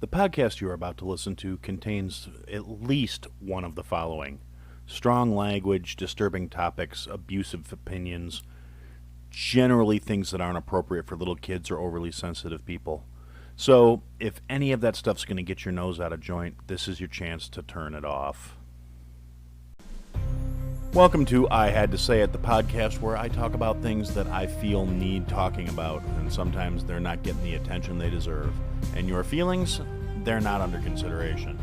The podcast you are about to listen to contains at least one of the following: strong language, disturbing topics, abusive opinions, generally things that aren't appropriate for little kids or overly sensitive people. So, if any of that stuff's going to get your nose out of joint, this is your chance to turn it off. Welcome to I Had to Say It, the podcast where I talk about things that I feel need talking about, and sometimes they're not getting the attention they deserve. And your feelings, they're not under consideration.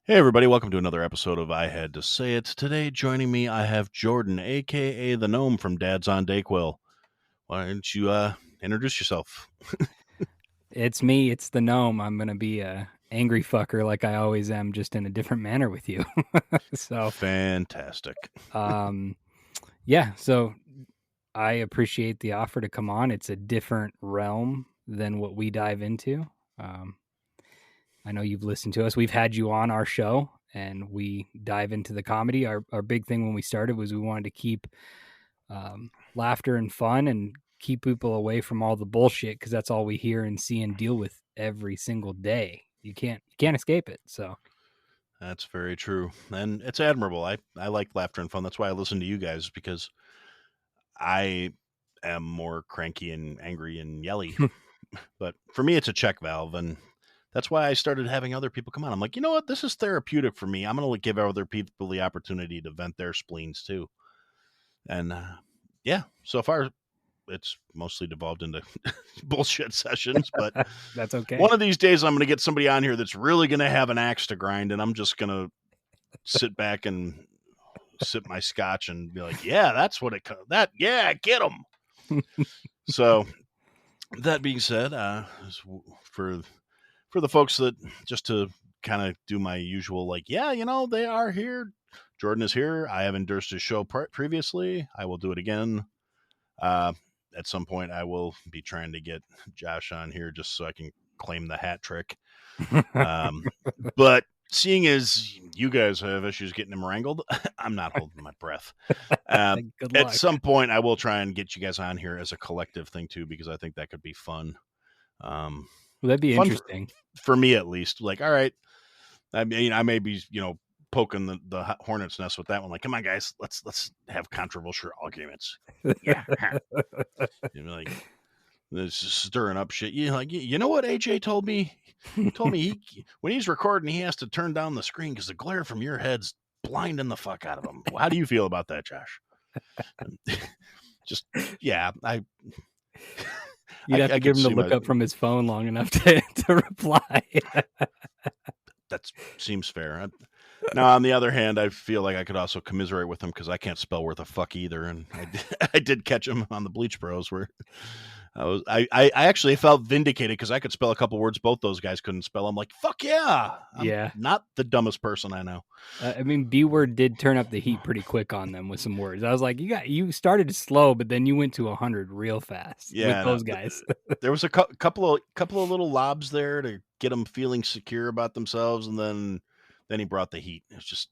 Hey everybody, welcome to another episode of I Had to Say It. Today joining me, I have Jordan, aka the Gnome from dadsondayquill. Why don't you introduce yourself? It's me, it's the Gnome. I'm going to be a angry fucker like I always am, just in a different manner with you. So Fantastic. yeah, so I appreciate the offer to come on. It's a different realm than what we dive into. I know you've listened to us. We've had you on our show and we dive into the comedy. Our big thing when we started was we wanted to keep laughter and fun and keep people away from all the bullshit, because that's all we hear and see and deal with every single day. You can't escape it. So That's very true. And it's admirable. I like laughter and fun. That's why I listen to you guys, because I am more cranky and angry and yelly. But for me, it's a check valve. And that's why I started having other people come on. I'm like, you know what? This is therapeutic for me. I'm going to give other people the opportunity to vent their spleens too. And yeah, so far it's mostly devolved into bullshit sessions, but that's okay. One of these days I'm going to get somebody on here that's really going to have an axe to grind, and I'm just going to sit back and sip my scotch and be like, yeah, that's what yeah, get them. So that being said, for the folks that, just to kind of do my usual, like, yeah, you know, they are here. Jordan is here. I have endorsed his show previously. I will do it again. At some point, I will be trying to get Josh on here just so I can claim the hat trick. But seeing as you guys have issues getting him wrangled, I'm not holding my breath. At some point, I will try and get you guys on here as a collective thing too, because I think that could be fun. Well, that'd be fun interesting for me, at least. Like, all right, I mean, I may be, poking the hornet's nest with that one. Like, come on, guys, let's have controversial arguments. Yeah, like, this is stirring up shit. You know what AJ told me? He told me when he's recording, he has to turn down the screen because the glare from your head's blinding the fuck out of him. How do you feel about that, Josh? Just, yeah, You'd have to give him to look up from his phone long enough to reply. That seems fair. Now, on the other hand, I feel like I could also commiserate with him because I can't spell worth a fuck either. And I did catch him on the Bleach Bros where I actually felt vindicated because I could spell a couple words both those guys couldn't spell. I'm like, fuck yeah. I'm not the dumbest person I know. I mean, B-word did turn up the heat pretty quick on them with some words. I was like, you started slow, but then you went to 100 real fast with those guys. There was a couple of little lobs there to get them feeling secure about themselves, and then he brought the heat. It was just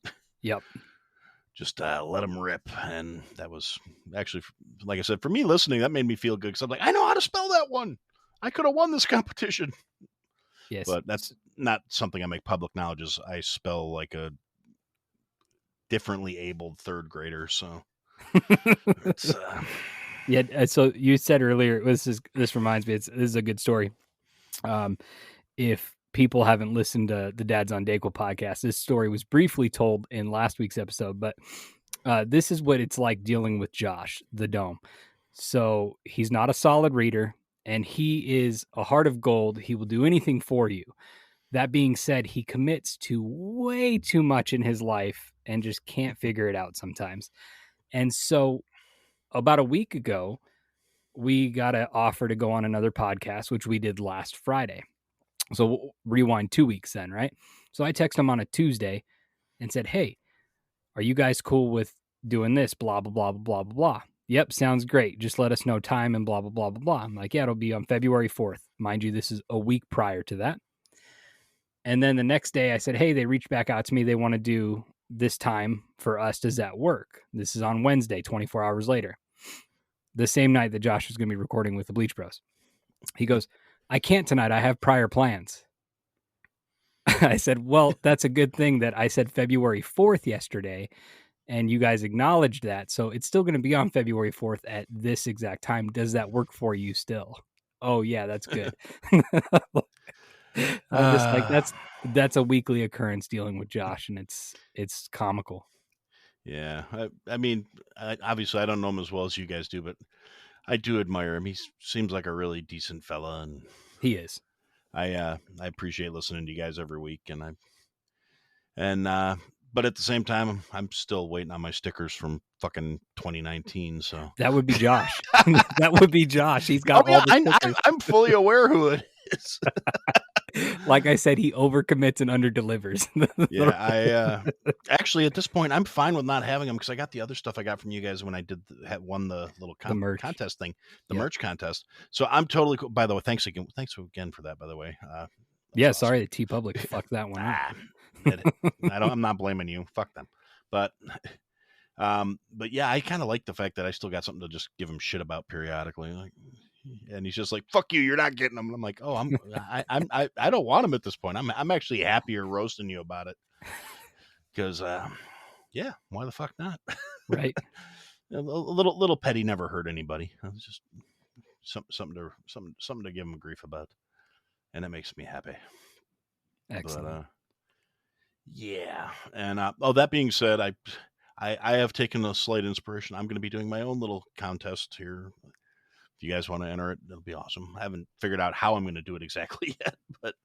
just let them rip. And that was actually, like I said, for me listening, that made me feel good because I'm like, I know how to spell that one. I could have won this competition. Yes, but that's not something I make public knowledge. Is I spell like a differently abled third grader. So it's, yeah. So you said earlier, this reminds me, this is a good story. If people haven't listened to the Dads on Dayquill podcast, this story was briefly told in last week's episode, but this is what it's like dealing with Josh, the Dome. So he's not a solid reader, and he is a heart of gold. He will do anything for you. That being said, he commits to way too much in his life and just can't figure it out sometimes. And so about a week ago, we got an offer to go on another podcast, which we did last Friday. So we'll rewind 2 weeks then, right? So I texted him on a Tuesday and said, hey, are you guys cool with doing this? Blah, blah, blah, blah, blah, blah. Yep, sounds great. Just let us know time and blah, blah, blah, blah, blah. I'm like, yeah, it'll be on February 4th. Mind you, this is a week prior to that. And then the next day I said, hey, they reached back out to me. They want to do this time for us. Does that work? This is on Wednesday, 24 hours later. The same night that Josh was going to be recording with the Bleach Bros. He goes, I can't tonight. I have prior plans. I said, well, that's a good thing that I said February 4th yesterday, and you guys acknowledged that. So it's still going to be on February 4th at this exact time. Does that work for you still? Oh, yeah, that's good. I'm just like, that's a weekly occurrence dealing with Josh, and it's comical. Yeah. I mean, obviously, I don't know him as well as you guys do, but I do admire him. He seems like a really decent fella, and He is. I appreciate listening to you guys every week, but at the same time, I'm still waiting on my stickers from fucking 2019. So That would be Josh. That would be Josh. He's got all the stickers. I'm fully aware who it is. Like I said, he overcommits and underdelivers. Yeah, actually at this point I'm fine with not having them because I got the other stuff I got from you guys when I won the little merch contest thing, merch contest. So I'm totally cool. By the way, thanks again for that. By the way, yeah, awesome. Sorry that TeePublic fucked that one up. I'm not blaming you. Fuck them, but yeah, I kind of like the fact that I still got something to just give him shit about periodically. Like, and he's just like, "Fuck you, you're not getting them." And I'm like, "Oh, I don't want them at this point. I'm actually happier roasting you about it because, yeah, why the fuck not?" Right. A little petty never hurt anybody. It's just something to give him grief about, and it makes me happy. Excellent. But, yeah, and that being said, I have taken a slight inspiration. I'm going to be doing my own little contest here. If you guys want to enter it, it'll be awesome. I haven't figured out how I'm going to do it exactly yet, but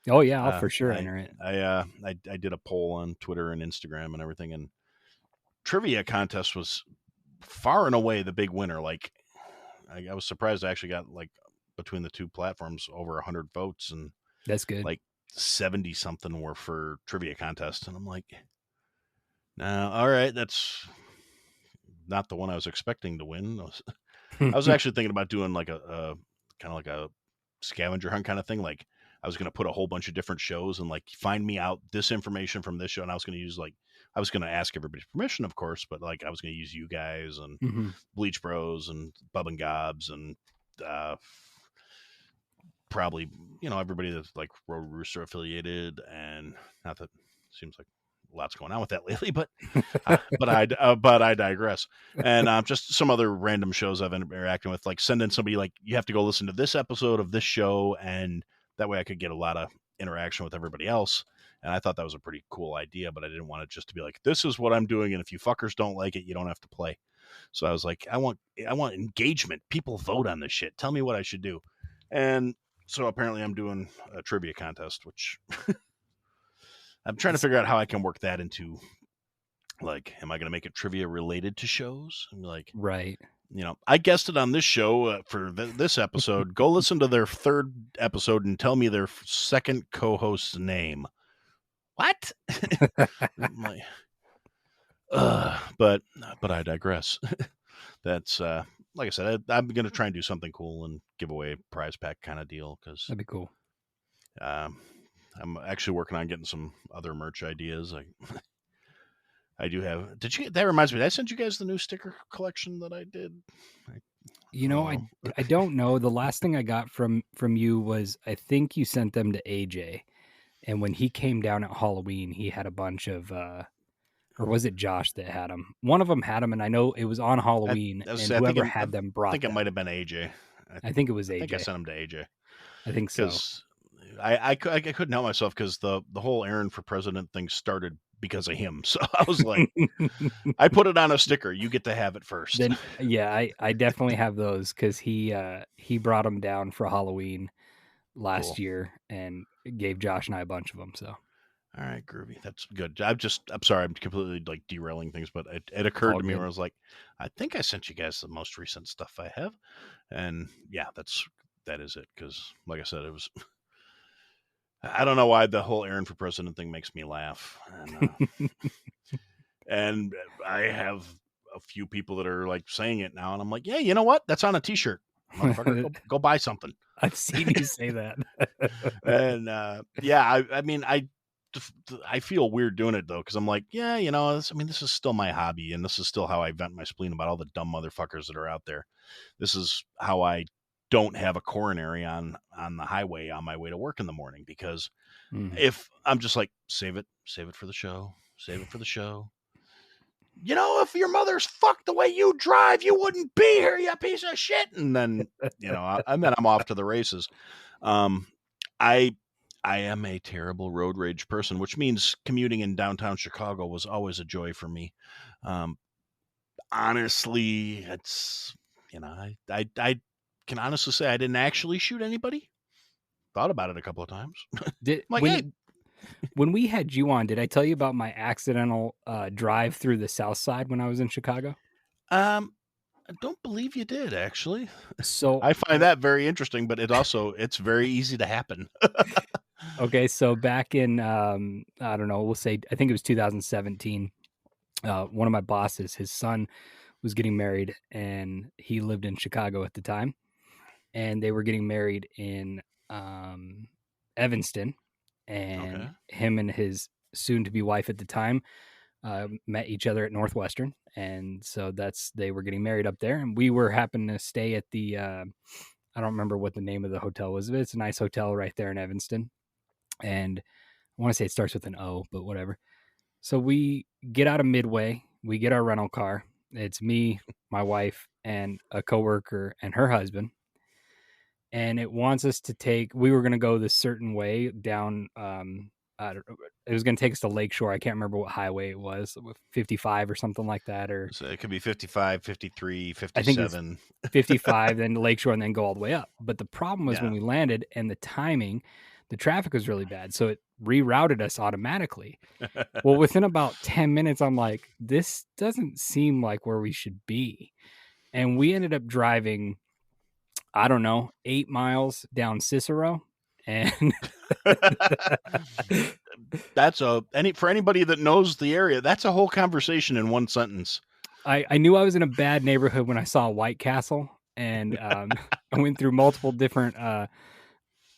oh yeah, I'll for sure enter it. I did a poll on Twitter and Instagram and everything, and trivia contest was far and away the big winner. Like I was surprised I actually got like between the two platforms over 100 votes, and that's good. Like 70 something were for trivia contest, and I'm like, no, all right, that's not the one I was expecting to win. I was actually thinking about doing like a kind of like a scavenger hunt kind of thing. Like I was going to put a whole bunch of different shows and like find me out this information from this show. And I was going to use I was going to ask everybody's permission, of course, but like I was going to use you guys and Bleach Bros and Bub and Gobs and probably, everybody that's like Road Rooster affiliated, and not that seems like lots going on with that lately, but I digress. And just some other random shows I've been interacting with, like sending somebody like, you have to go listen to this episode of this show, and that way I could get a lot of interaction with everybody else. And I thought that was a pretty cool idea, but I didn't want it just to be like, this is what I'm doing, and if you fuckers don't like it, you don't have to play. So I was like, I want engagement. People vote on this shit. Tell me what I should do. And so apparently I'm doing a trivia contest, which I'm trying to figure out how I can work that into, like, am I going to make it trivia related to shows? I'm like, right. I guessed it on this show for this episode. Go listen to their third episode and tell me their second co-host's name. What? I'm like, but I digress. That's like I said, I'm going to try and do something cool and give away a prize pack kind of deal, because that'd be cool. I'm actually working on getting some other merch ideas. I do have. That reminds me. I sent you guys the new sticker collection that I did. I don't know. The last thing I got from you was, I think you sent them to AJ, and when he came down at Halloween, he had a bunch of. Or was it Josh that had them? One of them had them, and I know it was on Halloween, and whoever had them brought. I think it might have been AJ. I think it was AJ. I think I sent them to AJ. I think so. I couldn't help myself, because the whole Aaron for president thing started because of him. So I was like, I put it on a sticker. You get to have it first. Then, yeah, I definitely have those, because he brought them down for Halloween last year and gave Josh and I a bunch of them. So. All right, groovy. That's good. I'm sorry, I'm completely like derailing things, but it occurred to me where I was like, I think I sent you guys the most recent stuff I have. And yeah, that is it. Because like I said, it was, I don't know why the whole Aaron for president thing makes me laugh. And I have a few people that are like saying it now, and I'm like, yeah, you know what? That's on a t-shirt. Motherfucker, go buy something. I've seen you say that. And yeah, I mean, I feel weird doing it though, because I'm like, yeah, this is still my hobby, and this is still how I vent my spleen about all the dumb motherfuckers that are out there. This is how I don't have a coronary on the highway on my way to work in the morning, because Mhm. if I'm just like, save it for the show, save it for the show. You know, if your mother's fucked the way you drive, you wouldn't be here, you piece of shit. And then, you know, and then I'm off to the races. I am a terrible road rage person, which means commuting in downtown Chicago was always a joy for me. Honestly, it's, you know, I can honestly say I didn't actually shoot anybody. Thought about it a couple of times. Did I'm like, hey, when we had you on, did I tell you about my accidental drive through the South Side when I was in Chicago? I don't believe you did, actually. So I find that very interesting, but it's very easy to happen. okay, so back in I don't know, we'll say I think it was 2017. One of my bosses, his son was getting married, and he lived in Chicago at the time, and they were getting married in Evanston, and Okay. him and his soon-to-be wife at the time met each other at Northwestern, and so they were getting married up there, and we were happened to stay at the I don't remember what the name of the hotel was, but it's a nice hotel right there in Evanston, and I want to say it starts with an O, but whatever. So we get out of Midway, we get our rental car. It's me, my wife, and a coworker and her husband. And it wants us to we were going to go this certain way down. It was going to take us to Lakeshore. I can't remember what highway it was, 55 or something like that. Or So it could be 55, 53, I think it's 57. 55, then Lakeshore, and then go all the way up. But the problem was when Yeah. we landed and the timing, the traffic was really bad. So it rerouted us automatically. Well, within about 10 minutes, I'm like, this doesn't seem like where we should be. And we ended up driving, I don't know, 8 miles down Cicero. And That's for anybody that knows the area, that's a whole conversation in one sentence. I knew I was in a bad neighborhood when I saw White Castle. And I went through multiple different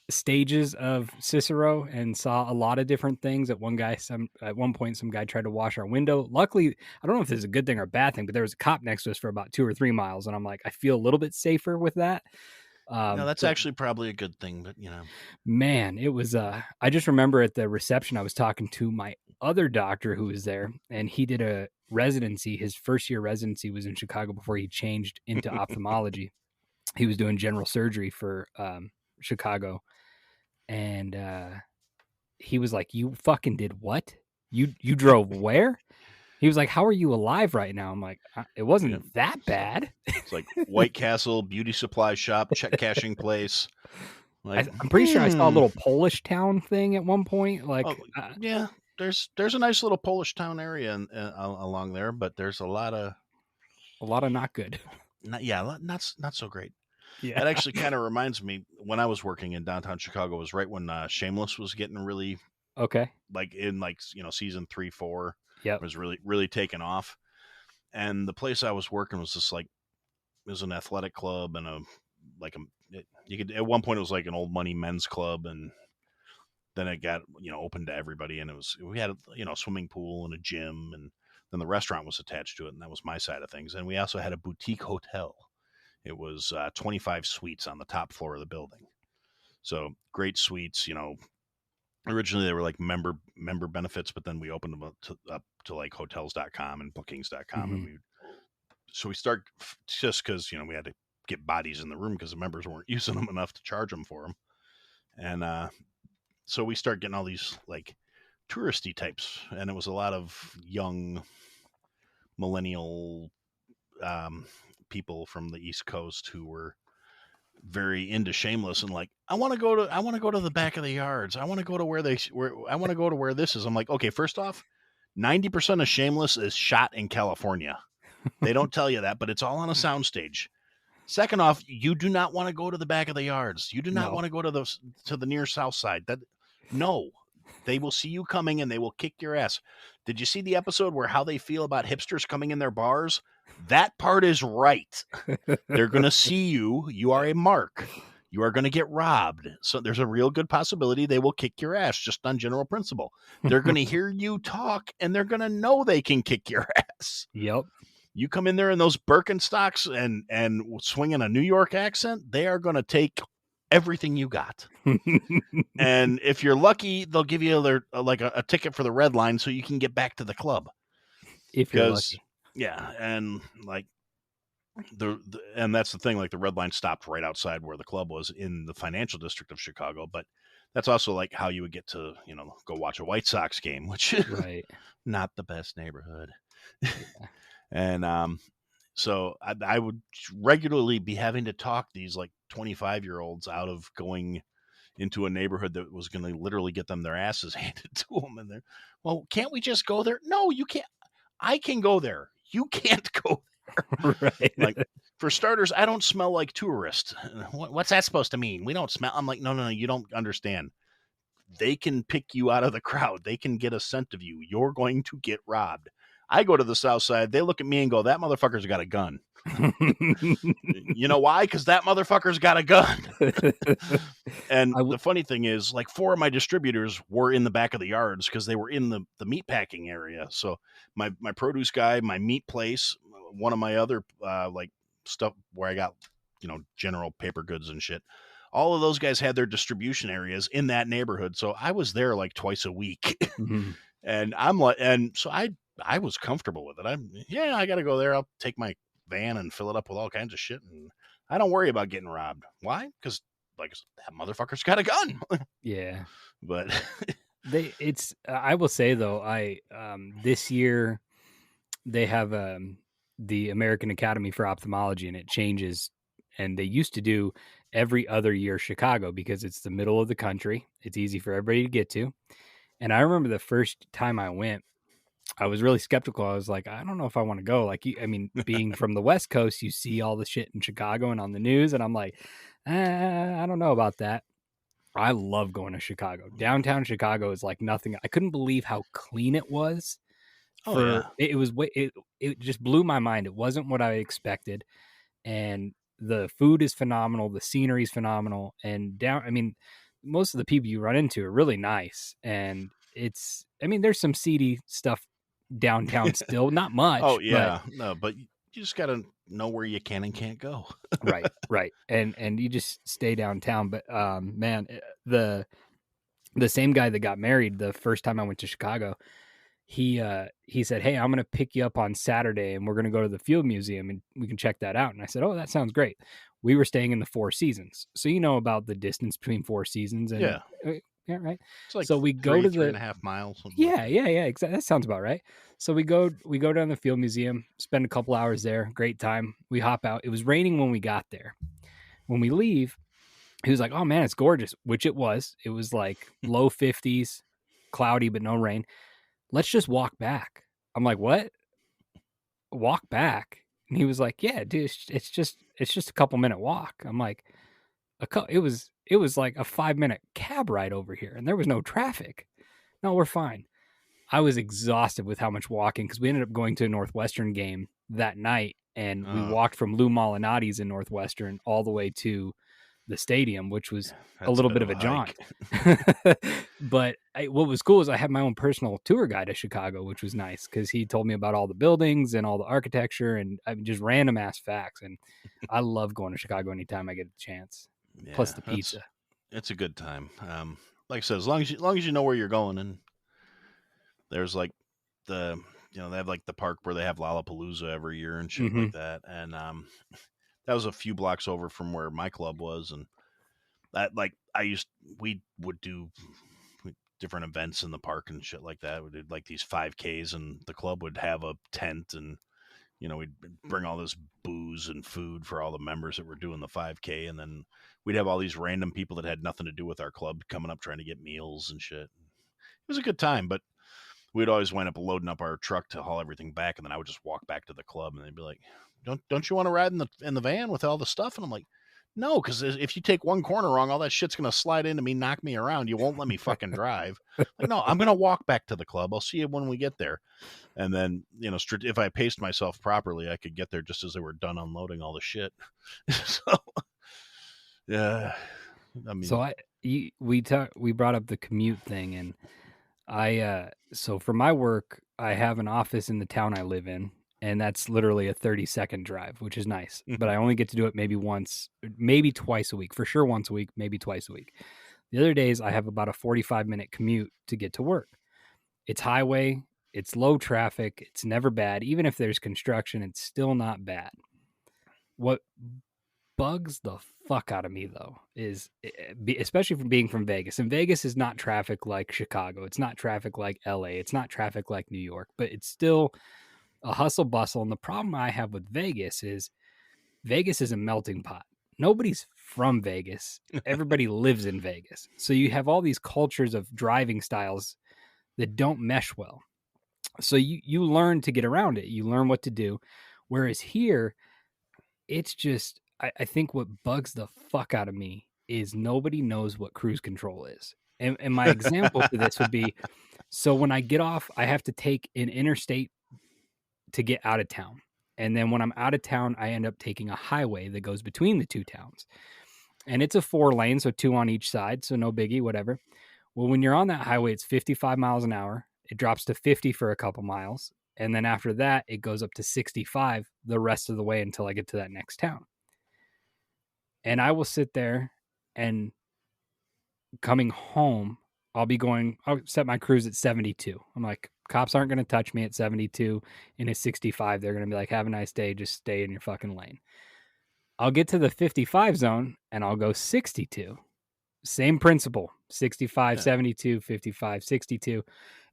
stages of Cicero and saw a lot of different things. At one point, some guy tried to wash our window. Luckily, I don't know if this is a good thing or a bad thing, but there was a cop next to us for about 2 or 3 miles, and I'm like, I feel a little bit safer with that. No, that's But actually probably a good thing, but you know, man, it was. I just remember at the reception, I was talking to my other doctor who was there, and he did a residency. His first year residency was in Chicago before he changed into ophthalmology. He was doing general surgery for Chicago. And he was like, "You fucking did what? You drove where?" He was like, "How are you alive right now?" I'm like, "It wasn't that bad." It's like White Castle, beauty supply shop, check cashing place. Like, I'm pretty sure I saw a little Polish town thing at one point. Like, yeah, there's a nice little Polish town area along there, but there's a lot of not good. not so great. Yeah. That actually kind of reminds me, when I was working in downtown Chicago, was right when Shameless was getting really Okay. like in season 3, 4. Yep. Was really taking off. And the place I was working was just like, it was an athletic club and you could, at one point it was like an old money men's club, and then it got open to everybody, and we had a swimming pool and a gym, and then the restaurant was attached to it, and that was my side of things. And we also had a boutique hotel. It was 25 suites on the top floor of the building. So great suites. Originally they were like member benefits, but then we opened them up to like hotels.com and bookings.com. Mm-hmm. And we start just because, we had to get bodies in the room because the members weren't using them enough to charge them for them. And so we start getting all these like touristy types, and it was a lot of young millennial people from the East Coast who were very into Shameless and like, I want to go to the back of the yards. I want to go to where this is. I'm like, okay, first off, 90% of Shameless is shot in California. They don't tell you that, but it's all on a soundstage. Second off, you do not want to go to the back of the yards. You do not want to go to the near south side. No. They will see you coming and they will kick your ass. Did you see the episode where how they feel about hipsters coming in their bars? That part is right. They're going to see you. You are a mark. You are going to get robbed. So there's a real good possibility they will kick your ass just on general principle. They're going to hear you talk and they're going to know they can kick your ass. Yep. You come in there in those Birkenstocks and swinging a New York accent, they are going to take everything you got. And if you're lucky, they'll give you a ticket for the red line so you can get back to the club. If you're lucky. Yeah, and like and that's the thing, like the red line stopped right outside where the club was in the financial district of Chicago, but that's also like how you would get to, go watch a White Sox game, which Right. not the best neighborhood. Yeah. And so I would regularly be having to talk these like 25-year-olds out of going into a neighborhood that was going to literally get them their asses handed to them. And they're, well, can't we just go there? No, you can't. I can go there. You can't go there. Right. Like, for starters, I don't smell like tourists. What's that supposed to mean? We don't smell. I'm like, no, you don't understand. They can pick you out of the crowd. They can get a scent of you. You're going to get robbed. I go to the south side. They look at me and go, that motherfucker's got a gun. You know why? Because that motherfucker's got a gun. And the funny thing is, like, 4 of my distributors were in the back of the yards because they were in the meat packing area. So my produce guy, my meat place, one of my other like stuff where I got, general paper goods and shit. All of those guys had their distribution areas in that neighborhood. So I was there like twice a week. Mm-hmm. And so I was comfortable with it. I got to go there. I'll take my van and fill it up with all kinds of shit. And I don't worry about getting robbed. Why? Because like that motherfucker's got a gun. Yeah. But I will say though, this year they have the American Academy for Ophthalmology, and it changes. And they used to do every other year Chicago because it's the middle of the country. It's easy for everybody to get to. And I remember the first time I went, I was really skeptical. I was like, I don't know if I want to go. Like, being from the West Coast, you see all the shit in Chicago and on the news. And I'm like, I don't know about that. I love going to Chicago. Downtown Chicago is like nothing. I couldn't believe how clean it was. It just blew my mind. It wasn't what I expected. And the food is phenomenal. The scenery is phenomenal. And most of the people you run into are really nice. And there's some seedy stuff downtown still, not much. Oh yeah, but you just got to know where you can and can't go. Right. And you just stay downtown. But man, the same guy that got married the first time I went to Chicago, he said, hey, I'm going to pick you up on Saturday and we're going to go to the Field Museum and we can check that out. And I said, oh, that sounds great. We were staying in the Four Seasons. So you know about the distance between Four Seasons. And, yeah. Yeah, right. It's like so we go to 3.5 miles. Yeah, exactly. That sounds about right. So we go down to the Field Museum, spend a couple hours there. Great time. We hop out. It was raining when we got there. When we leave, he was like, oh man, it's gorgeous, which it was. It was like low 50s, cloudy, but no rain. Let's just walk back. I'm like, what? Walk back? And he was like, yeah, dude, it's just a couple minute walk. I'm like, it was like a 5-minute cab ride over here and there was no traffic. No, we're fine. I was exhausted with how much walking because we ended up going to a Northwestern game that night and we walked from Lou Malinati's in Northwestern all the way to the stadium, which was a little bit of a jaunt. But what was cool is I had my own personal tour guide of Chicago, which was nice because he told me about all the buildings and all the architecture and just random ass facts. And I love going to Chicago anytime I get a chance. Yeah, plus the pizza. It's a good time. Like I said, as long as you know where you're going, and there's like they have like the park where they have Lollapalooza every year and shit like that. And that was a few blocks over from where my club was, and that we would do different events in the park and shit like that. We did like these 5Ks, and the club would have a tent, and we'd bring all this booze and food for all the members that were doing the 5K, and then we'd have all these random people that had nothing to do with our club coming up trying to get meals and shit. It was a good time, but we'd always wind up loading up our truck to haul everything back, and then I would just walk back to the club, and they'd be like, "Don't you want to ride in the van with all the stuff?" And I'm like, "No, because if you take one corner wrong, all that shit's gonna slide into me, knock me around. You won't let me fucking drive." Like, no, I'm gonna walk back to the club. I'll see you when we get there. And then if I paced myself properly, I could get there just as they were done unloading all the shit. So, yeah, I mean, so we brought up the commute thing, and so for my work, I have an office in the town I live in, and that's literally a 30-second drive, which is nice. But I only get to do it maybe once, maybe twice a week. For sure once a week, maybe twice a week. The other days, I have about a 45-minute commute to get to work. It's highway, it's low traffic, it's never bad. Even if there's construction, it's still not bad. What bugs the fuck out of me, though, is especially from being from Vegas. And Vegas is not traffic like Chicago. It's not traffic like LA. It's not traffic like New York, but it's still a hustle bustle. And the problem I have with Vegas is a melting pot. Nobody's from Vegas. Everybody lives in Vegas. So you have all these cultures of driving styles that don't mesh well. So you learn to get around it. You learn what to do. Whereas here, it's just, I think what bugs the fuck out of me is nobody knows what cruise control is. And my example for this would be, so when I get off, I have to take an interstate to get out of town. And then when I'm out of town, I end up taking a highway that goes between the two towns. And it's a 4-lane, so 2 on each side, so no biggie, whatever. Well, when you're on that highway, it's 55 miles an hour. It drops to 50 for a couple miles. And then after that, it goes up to 65 the rest of the way until I get to that next town. And I will sit there and coming home, I'll set my cruise at 72. I'm like, cops aren't going to touch me at 72. In a 65, they're going to be like, have a nice day. Just stay in your fucking lane. I'll get to the 55 zone and I'll go 62. Same principle, 65, 72, 55, 62.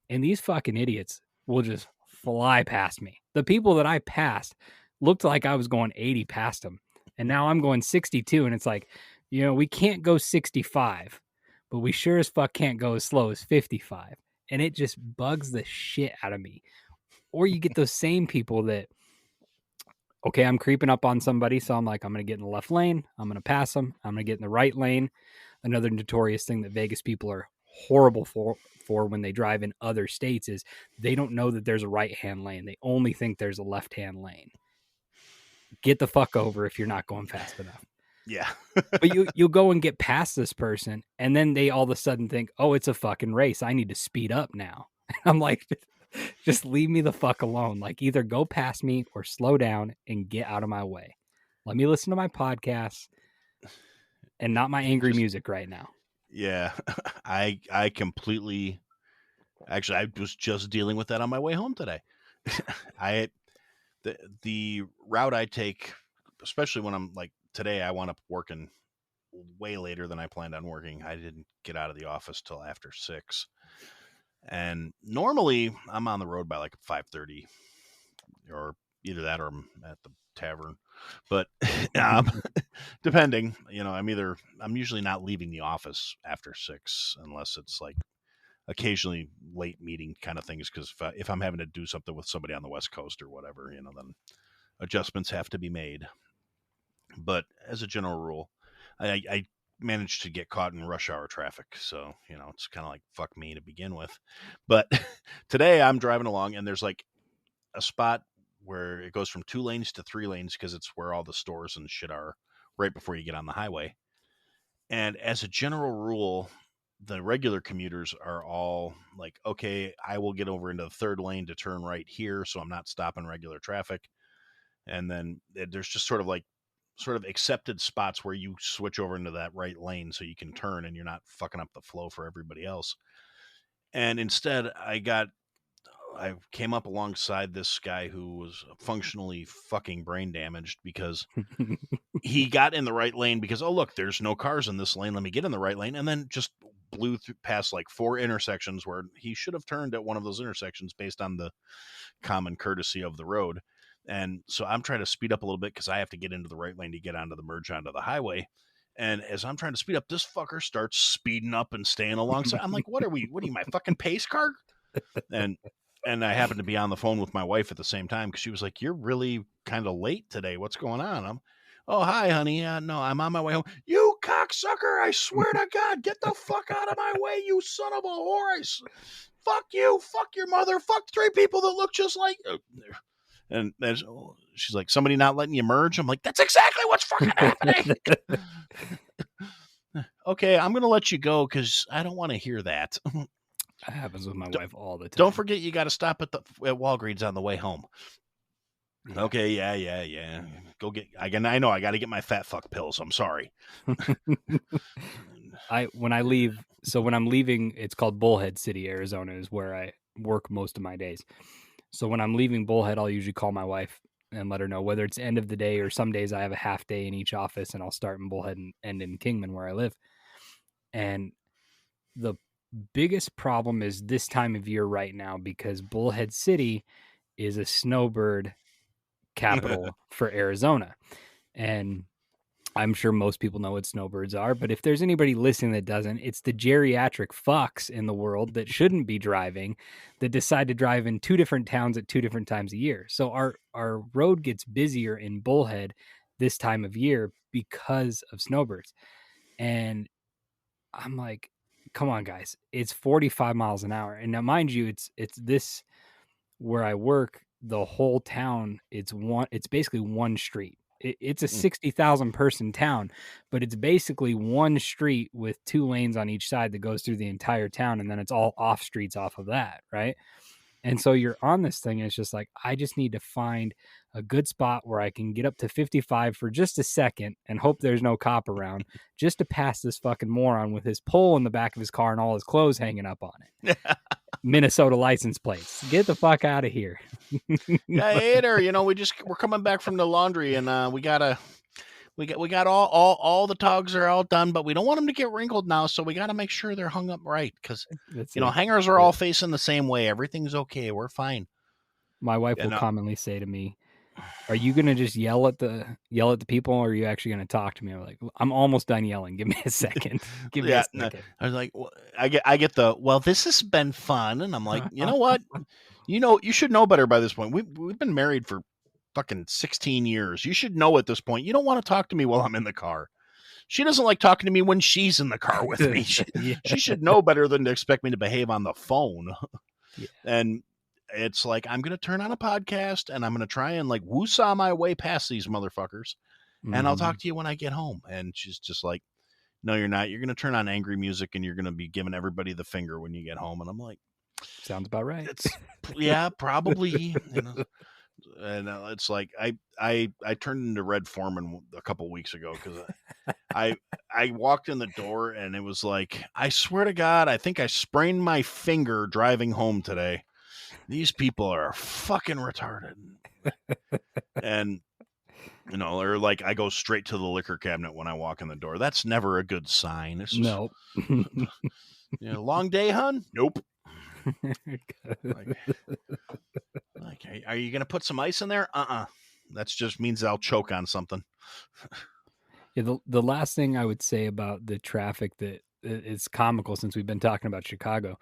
And these fucking idiots will just fly past me. The people that I passed looked like I was going 80 past them. And now I'm going 62. And it's like, we can't go 65, but we sure as fuck can't go as slow as 55. And it just bugs the shit out of me. Or you get those same people that, okay, I'm creeping up on somebody. So I'm like, I'm going to get in the left lane. I'm going to pass them. I'm going to get in the right lane. Another notorious thing that Vegas people are horrible for when they drive in other states is they don't know that there's a right-hand lane. They only think there's a left-hand lane. Get the fuck over if you're not going fast enough. Yeah. But you'll go and get past this person, and then they all of a sudden think, oh, it's a fucking race. I need to speed up now. I'm like, just leave me the fuck alone. Like, either go past me or slow down and get out of my way. Let me listen to my podcast and not my angry music right now. Yeah. I completely, actually, I was just dealing with that on my way home today. The route I take, especially when I'm like, today I wound up working way later than I planned on working. I didn't get out of the office till after 6. And normally I'm on the road by like 5:30 or either that or I'm at the tavern. But depending, I'm usually not leaving the office after 6 unless it's like occasionally late meeting kind of things. Because if I'm having to do something with somebody on the West Coast or whatever, then adjustments have to be made. But as a general rule, I managed to get caught in rush hour traffic. So, it's kind of like fuck me to begin with. But today I'm driving along and there's like a spot where it goes from 2 lanes to 3 lanes because it's where all the stores and shit are right before you get on the highway. And as a general rule, the regular commuters are all like, okay, I will get over into the 3rd lane to turn right here, so I'm not stopping regular traffic. And then there's just sort of accepted spots where you switch over into that right lane so you can turn and you're not fucking up the flow for everybody else. And instead I came up alongside this guy who was functionally fucking brain damaged because he got in the right lane because, oh, look, there's no cars in this lane. Let me get in the right lane. And then just blew past like 4 intersections where he should have turned at one of those intersections based on the common courtesy of the road. And so I'm trying to speed up a little bit because I have to get into the right lane to get onto the merge onto the highway. And as I'm trying to speed up, this fucker starts speeding up and staying alongside. I'm like, what are you, my fucking pace car? And I happened to be on the phone with my wife at the same time because she was like, you're really kind of late today. What's going on? Oh, hi, honey. No, I'm on my way home. You cocksucker. I swear to God, get the fuck out of my way, you son of a whore. Fuck you. Fuck your mother. Fuck 3 people that look just like you. And she's like, somebody not letting you merge? I'm like, that's exactly what's fucking happening. Okay, I'm going to let you go because I don't want to hear that. That happens with my wife all the time. Don't forget you got to stop at Walgreens on the way home. Yeah. Okay, yeah. Go get. I know. I got to get my fat fuck pills. I'm sorry. When I'm leaving, it's called Bullhead City, Arizona, is where I work most of my days. So when I'm leaving Bullhead, I'll usually call my wife and let her know, whether it's end of the day or some days I have a half day in each office, and I'll start in Bullhead and end in Kingman, where I live. And the biggest problem is this time of year right now, because Bullhead City is a snowbird capital for Arizona. And I'm sure most people know what snowbirds are, but if there's anybody listening that doesn't, it's the geriatric fucks in the world that shouldn't be driving, that decide to drive in two different towns at two different times a year. So our road gets busier in Bullhead this time of year because of snowbirds. And I'm like, come on, guys, it's 45 miles an hour. And now, mind you, it's this where I work, the whole town, it's basically one street. It's a 60,000 person town, but it's basically one street with two lanes on each side that goes through the entire town. And then it's all off streets off of that. Right. And so you're on this thing, and it's just like, I just need to find a good spot where I can get up to 55 for just a second and hope there's no cop around, just to pass this fucking moron with his pole in the back of his car and all his clothes hanging up on it. Minnesota license plates. Get the fuck out of here. Yeah, Hater, we're coming back from the laundry, and we got all the togs are all done, but we don't want them to get wrinkled now, so we got to make sure they're hung up right, because hangers are all facing the same way. Everything's okay. We're fine. My wife will commonly say to me, "Are you gonna just yell at the people, or are you actually gonna talk to me?" I'm like, "I'm almost done yelling. Give me a second. Give me a second." I was like, I get the, well, this has been fun, and I'm like, you know what, you should know better by this point. We've been married for fucking 16 years. You should know at this point. You don't want to talk to me while I'm in the car. She doesn't like talking to me when she's in the car with me. She should know better than to expect me to behave on the phone. Yeah. And it's like, I'm going to turn on a podcast, and I'm going to try and like woo-saw my way past these motherfuckers. And I'll talk to you when I get home. And she's just like, no, you're not. You're going to turn on angry music, and you're going to be giving everybody the finger when you get home. And I'm like, sounds about right. Yeah, probably. And it's like, I turned into Red Foreman a couple weeks ago, because I walked in the door, and it was like, I swear to God, I think I sprained my finger driving home today. These people are fucking retarded. And or like, I go straight to the liquor cabinet when I walk in the door. That's never a good sign. It's just, nope. Long day, hun? Nope. Like, are you gonna put some ice in there? That just means I'll choke on something. Yeah, the last thing I would say about the traffic that is comical, since we've been talking about Chicago,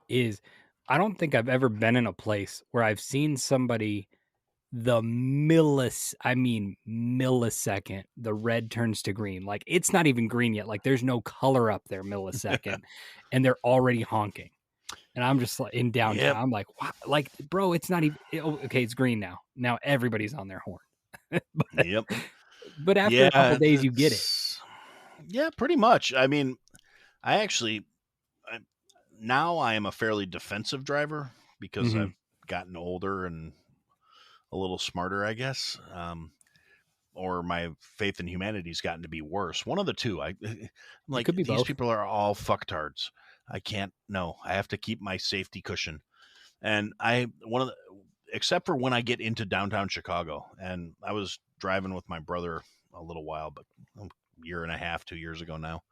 is I don't think I've ever been in a place where I've seen somebody, the millisecond the red turns to green. Like, it's not even green yet. Like, there's no color up there, millisecond, and they're already honking. And I'm just like, in downtown. Yep. I'm like, wow, like, bro, it's not even okay. It's green now. Now everybody's on their horn. Yep. But after a couple days, you get it. Yeah, pretty much. I mean, now I am a fairly defensive driver, because I've gotten older and a little smarter, I guess. Or my faith in humanity's gotten to be worse. One of the two. I'm like, these both. People are all fucktards. I can't. No, I have to keep my safety cushion. And except for when I get into downtown Chicago, and I was driving with my brother a little while, but a year and a half, 2 years ago now.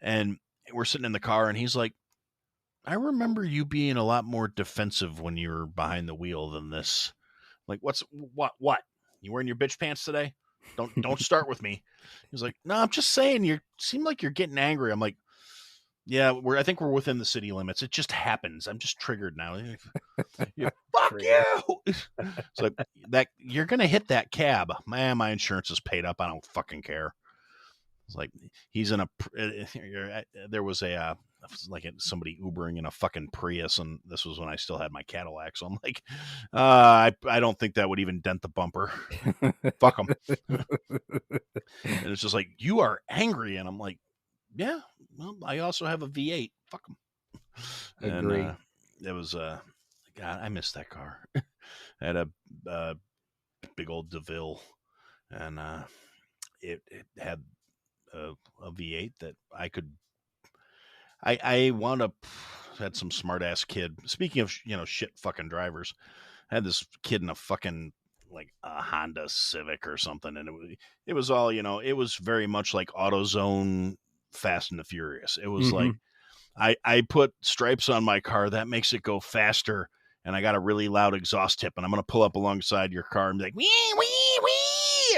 And we're sitting in the car, and he's like, I remember you being a lot more defensive when you were behind the wheel than this. Like, what? You wearing your bitch pants today? Don't start with me. He's like, no, I'm just saying, you seem like you're getting angry. I'm like, yeah, I think we're within the city limits. It just happens. I'm just triggered now. Fuck you. It's like, that you're gonna hit that cab. Man, my insurance is paid up. I don't fucking care. It's like, he's in there was somebody Ubering in a fucking Prius, and this was when I still had my Cadillac. So I'm like, I don't think that would even dent the bumper. Fuck them. And it's just like, you are angry, and I'm like, yeah, well, I also have a V8. Fuck them. Agree. And it was God, I missed that car. I had a big old DeVille, and it had a V8 that I wound up had some smart ass kid. Speaking of shit fucking drivers, I had this kid in a fucking like a Honda Civic or something, and it was all it was very much like AutoZone Fast and the Furious. It was like I put stripes on my car that makes it go faster, and I got a really loud exhaust tip, and I'm gonna pull up alongside your car and be like wee wee wee,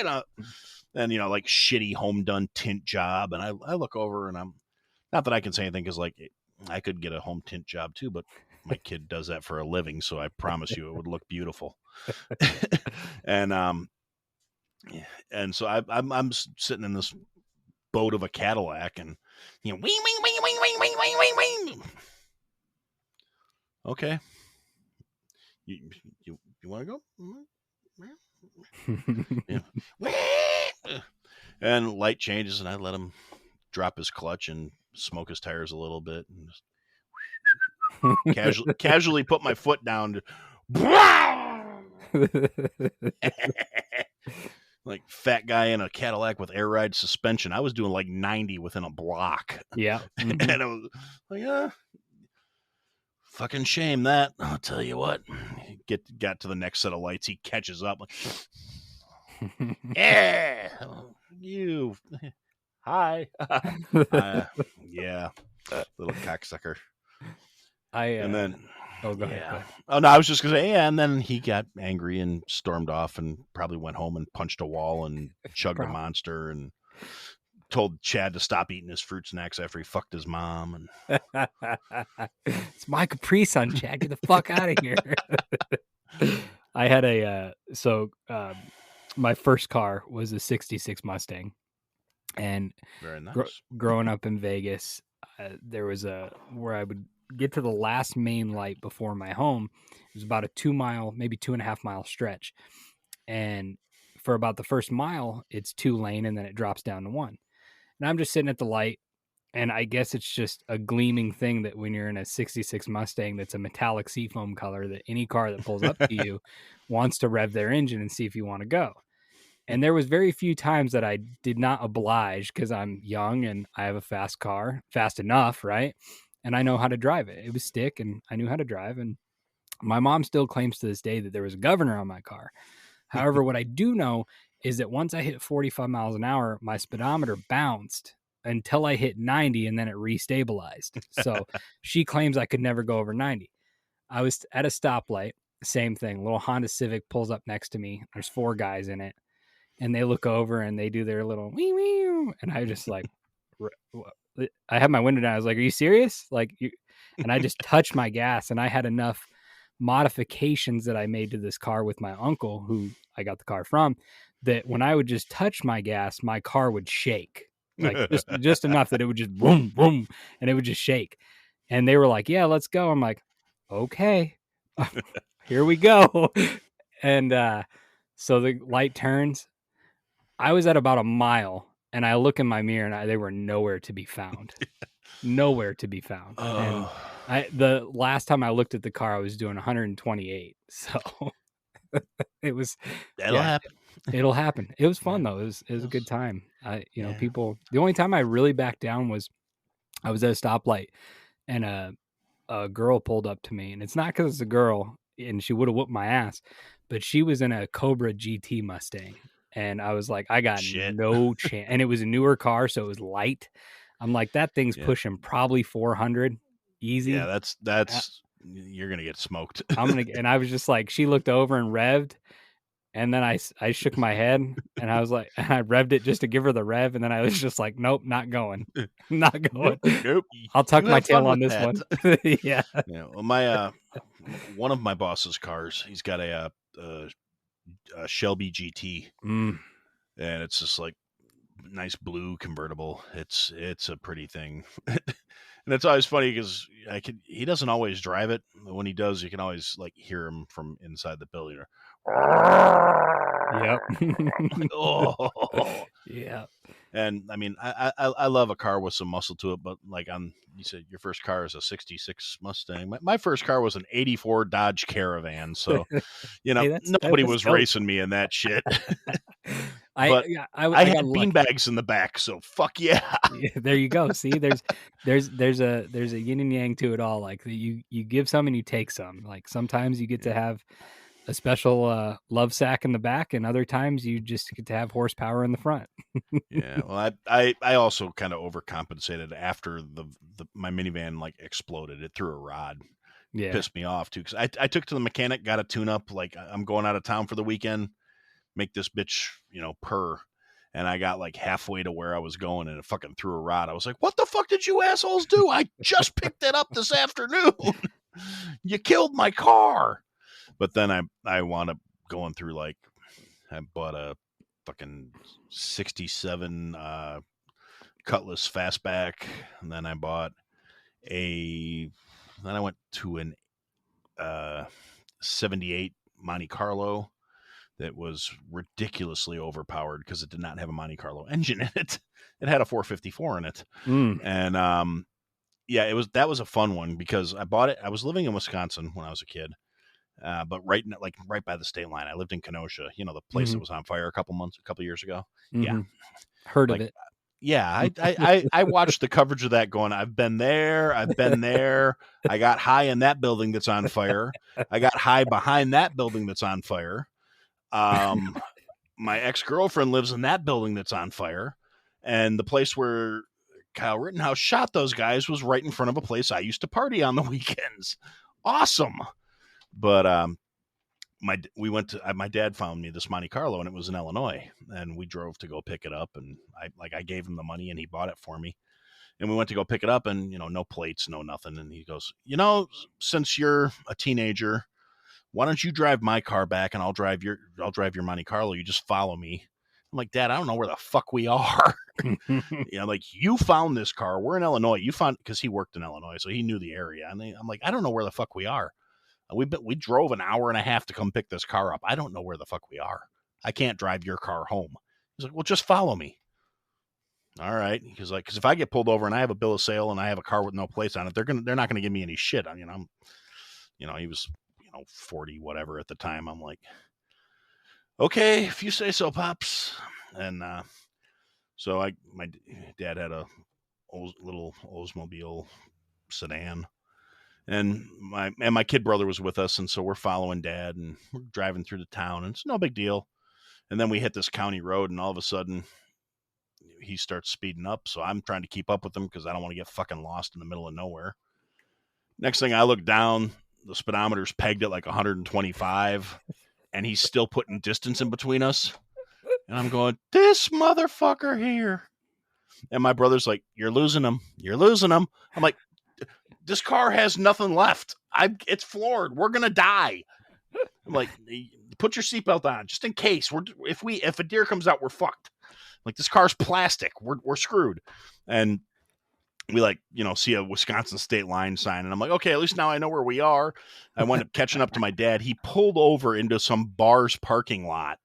and like shitty home done tint job, and I look over and I'm not that I can say anything because like I could get a home tint job too, but my kid does that for a living, so I promise you it would look beautiful. and so I'm sitting in this boat of a Cadillac, and wing wing wing wing wing wing wing wing wing. Okay, you want to go? Yeah. And light changes, and I let him drop his clutch and smoke his tires a little bit, and just casually put my foot down. Like fat guy in a Cadillac with air ride suspension. I was doing like 90 within a block. Yeah. And I was like, fucking shame that. I'll tell you what. Got to the next set of lights. He catches up. Like, yeah. You. Hi. Yeah. Little cocksucker. And then. Oh, go ahead. Oh, no, I was just going to say, and then he got angry and stormed off and probably went home and punched a wall and chugged a monster and told Chad to stop eating his fruit snacks after he fucked his mom. And it's my Capri Sun, Chad. Get the fuck out of here. I had my first car was a 66 Mustang. And very nice. Growing up in Vegas, there was where I would get to the last main light before my home. It was about a 2 mile, maybe 2.5 mile stretch. And for about the first mile, it's 2 lane and then it drops down to 1. And I'm just sitting at the light. And I guess it's just a gleaming thing that when you're in a 66 Mustang, that's a metallic seafoam color, that any car that pulls up to you wants to rev their engine and see if you want to go. And there was very few times that I did not oblige because I'm young and I have a fast car, fast enough, right? And I know how to drive it. It was stick and I knew how to drive. And my mom still claims to this day that there was a governor on my car. However, what I do know is that once I hit 45 miles an hour, my speedometer bounced until I hit 90 and then it restabilized. So she claims I could never go over 90. I was at a stoplight, same thing. Little Honda Civic pulls up next to me. There's 4 guys in it. And they look over and they do their little wee wee. And I just like, I have my window down. I was like, are you serious? And I just touched my gas, and I had enough modifications that I made to this car with my uncle, who I got the car from, that when I would just touch my gas, my car would shake. Like just enough that it would just boom, boom, and it would just shake. And they were like, yeah, let's go. I'm like, okay, here we go. And so the light turns. I was at about a mile, and I look in my mirror, and they were nowhere to be found. Nowhere to be found. And the last time I looked at the car, I was doing 128. So it was. That'll happen. It'll happen. It was fun though. It was a good time. People. The only time I really backed down was I was at a stoplight, and a girl pulled up to me, and it's not because it's a girl, and she would have whooped my ass, but she was in a Cobra GT Mustang. And I was like, I got no chance. And it was a newer car, so it was light. I'm like, that thing's pushing probably 400 easy. Yeah, that's you're gonna get smoked. And I was just like, she looked over and revved, and then I shook my head, and I was like, and I revved it just to give her the rev, and then I was just like, nope, not going, not going. Nope. I'll tuck my tail on this one. Yeah. Well, my one of my boss's cars, he's got a Shelby GT, and it's just like nice blue convertible. It's a pretty thing. And it's always funny because he doesn't always drive it. When he does, you can always like hear him from inside the building. Yep. Oh yeah. And I mean, I love a car with some muscle to it, but like you said your first car is a '66 Mustang. My first car was an '84 Dodge Caravan, so Hey, nobody that's was dope. racing me in that shit. I But yeah, I I got had lucky. beanbags in the back, so fuck yeah. Yeah, there you go. See, there's a yin and yang to it all. Like you give some and you take some. Like sometimes you get to have a special love sack in the back, and other times you just get to have horsepower in the front. Yeah, well, I also kind of overcompensated after my minivan like exploded. It threw a rod, Yeah. pissed me off too. Because I took it to the mechanic, got a tune up. Like I'm going out of town for the weekend, make this bitch purr. And I got like halfway to where I was going, and it fucking threw a rod. I was like, "What the fuck did you assholes do? I just picked it up this afternoon. You killed my car." But then I wound up going through like I bought a fucking '67 Cutlass Fastback, and then I bought a. Then I went to an '78 Monte Carlo that was ridiculously overpowered because it did not have a Monte Carlo engine in it. It had a 454 in it, and yeah, that was a fun one because I bought it. I was living in Wisconsin when I was a kid, but right by the state line. I lived in Kenosha, the place that was on fire a couple years ago. Yeah, Heard of like it. yeah, I watched the coverage of that going, I've been there. I got high in that building that's on fire. I got high behind that building that's on fire. My ex-girlfriend lives in that building that's on fire. And the place where Kyle Rittenhouse shot those guys was right in front of a place I used to party on the weekends. Awesome. But my dad found me this Monte Carlo, and it was in Illinois, and we drove to go pick it up, and I gave him the money and he bought it for me, and we went to go pick it up, and no plates, no nothing, and he goes, since you're a teenager, why don't you drive my car back and I'll drive your Monte Carlo, you just follow me. I'm like, Dad, I don't know where the fuck we are. Like, you found this car, we're in Illinois, you found, because he worked in Illinois, so he knew the area, and I'm like, I don't know where the fuck we are. We drove an hour and a half to come pick this car up. I don't know where the fuck we are. I can't drive your car home. He's like, well, just follow me. All right. He's like, because if I get pulled over and I have a bill of sale and I have a car with no plates on it, they're not gonna give me any shit. I mean, he was 40 whatever at the time. I'm like, okay, if you say so, pops. And so my dad had a little Oldsmobile sedan. And my kid brother was with us, and so we're following Dad, and we're driving through the town, and it's no big deal. And then we hit this county road, and all of a sudden, he starts speeding up. So I'm trying to keep up with him because I don't want to get fucking lost in the middle of nowhere. Next thing I look down, the speedometer's pegged at like 125, and he's still putting distance in between us. And I'm going, this motherfucker here. And my brother's like, you're losing him. You're losing him. I'm like, this car has nothing left. It's floored. We're gonna die. I'm like, put your seatbelt on just in case. If a deer comes out, we're fucked. Like, this car's plastic. We're screwed. And we see a Wisconsin state line sign, and I'm like, okay, at least now I know where we are. I wound up catching up to my dad. He pulled over into some bar's parking lot,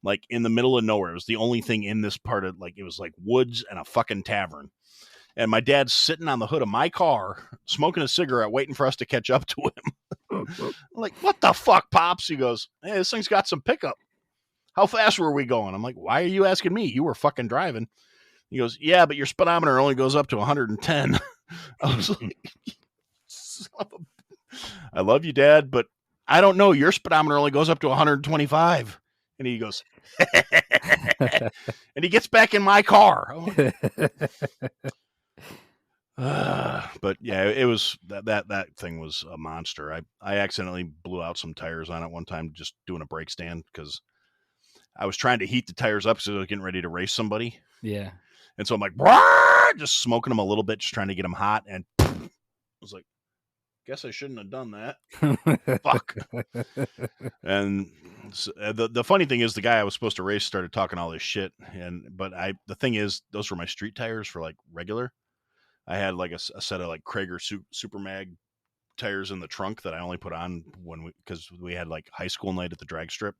like in the middle of nowhere. It was the only thing in this part of, like, it was like woods and a fucking tavern. And my dad's sitting on the hood of my car, smoking a cigarette, waiting for us to catch up to him. I'm like, what the fuck, Pops? He goes, hey, this thing's got some pickup. How fast were we going? I'm like, why are you asking me? You were fucking driving. He goes, yeah, but your speedometer only goes up to 110. I was like, I love you, Dad, but I don't know. Your speedometer only goes up to 125. And he goes, and he gets back in my car. But yeah, it was that thing was a monster. I accidentally blew out some tires on it one time just doing a brake stand because I was trying to heat the tires up so I was getting ready to race somebody. Yeah. And so I'm like, just smoking them a little bit, just trying to get them hot. And I was like, guess I shouldn't have done that. Fuck. And so, the funny thing is, the guy I was supposed to race started talking all this shit. But the thing is, those were my street tires for like regular. I had like a set of like Krager Super Mag tires in the trunk that I only put on because we had like high school night at the drag strip.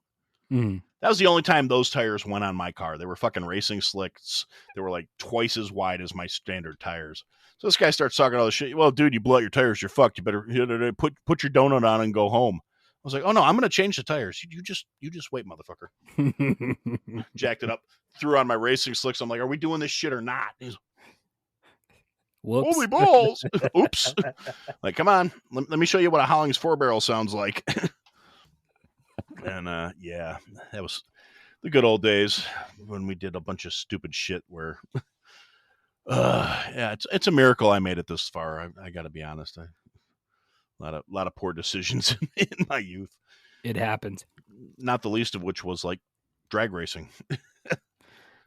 That was the only time those tires went on my car. They were fucking racing slicks. They were like twice as wide as my standard tires. So this guy starts talking all this shit. Well, dude, you blew out your tires. You're fucked. You better put your donut on and go home. I was like, oh no, I'm gonna change the tires. You just wait, motherfucker. Jacked it up, threw on my racing slicks. I'm like, are we doing this shit or not? He's, Whoops. holy balls! Oops! Like, come on, let me show you what a Hollings 4-barrel sounds like. And yeah, that was the good old days when we did a bunch of stupid shit. Where, yeah, it's a miracle I made it this far. I got to be honest. A lot of poor decisions in my youth. It happens. Not the least of which was like drag racing.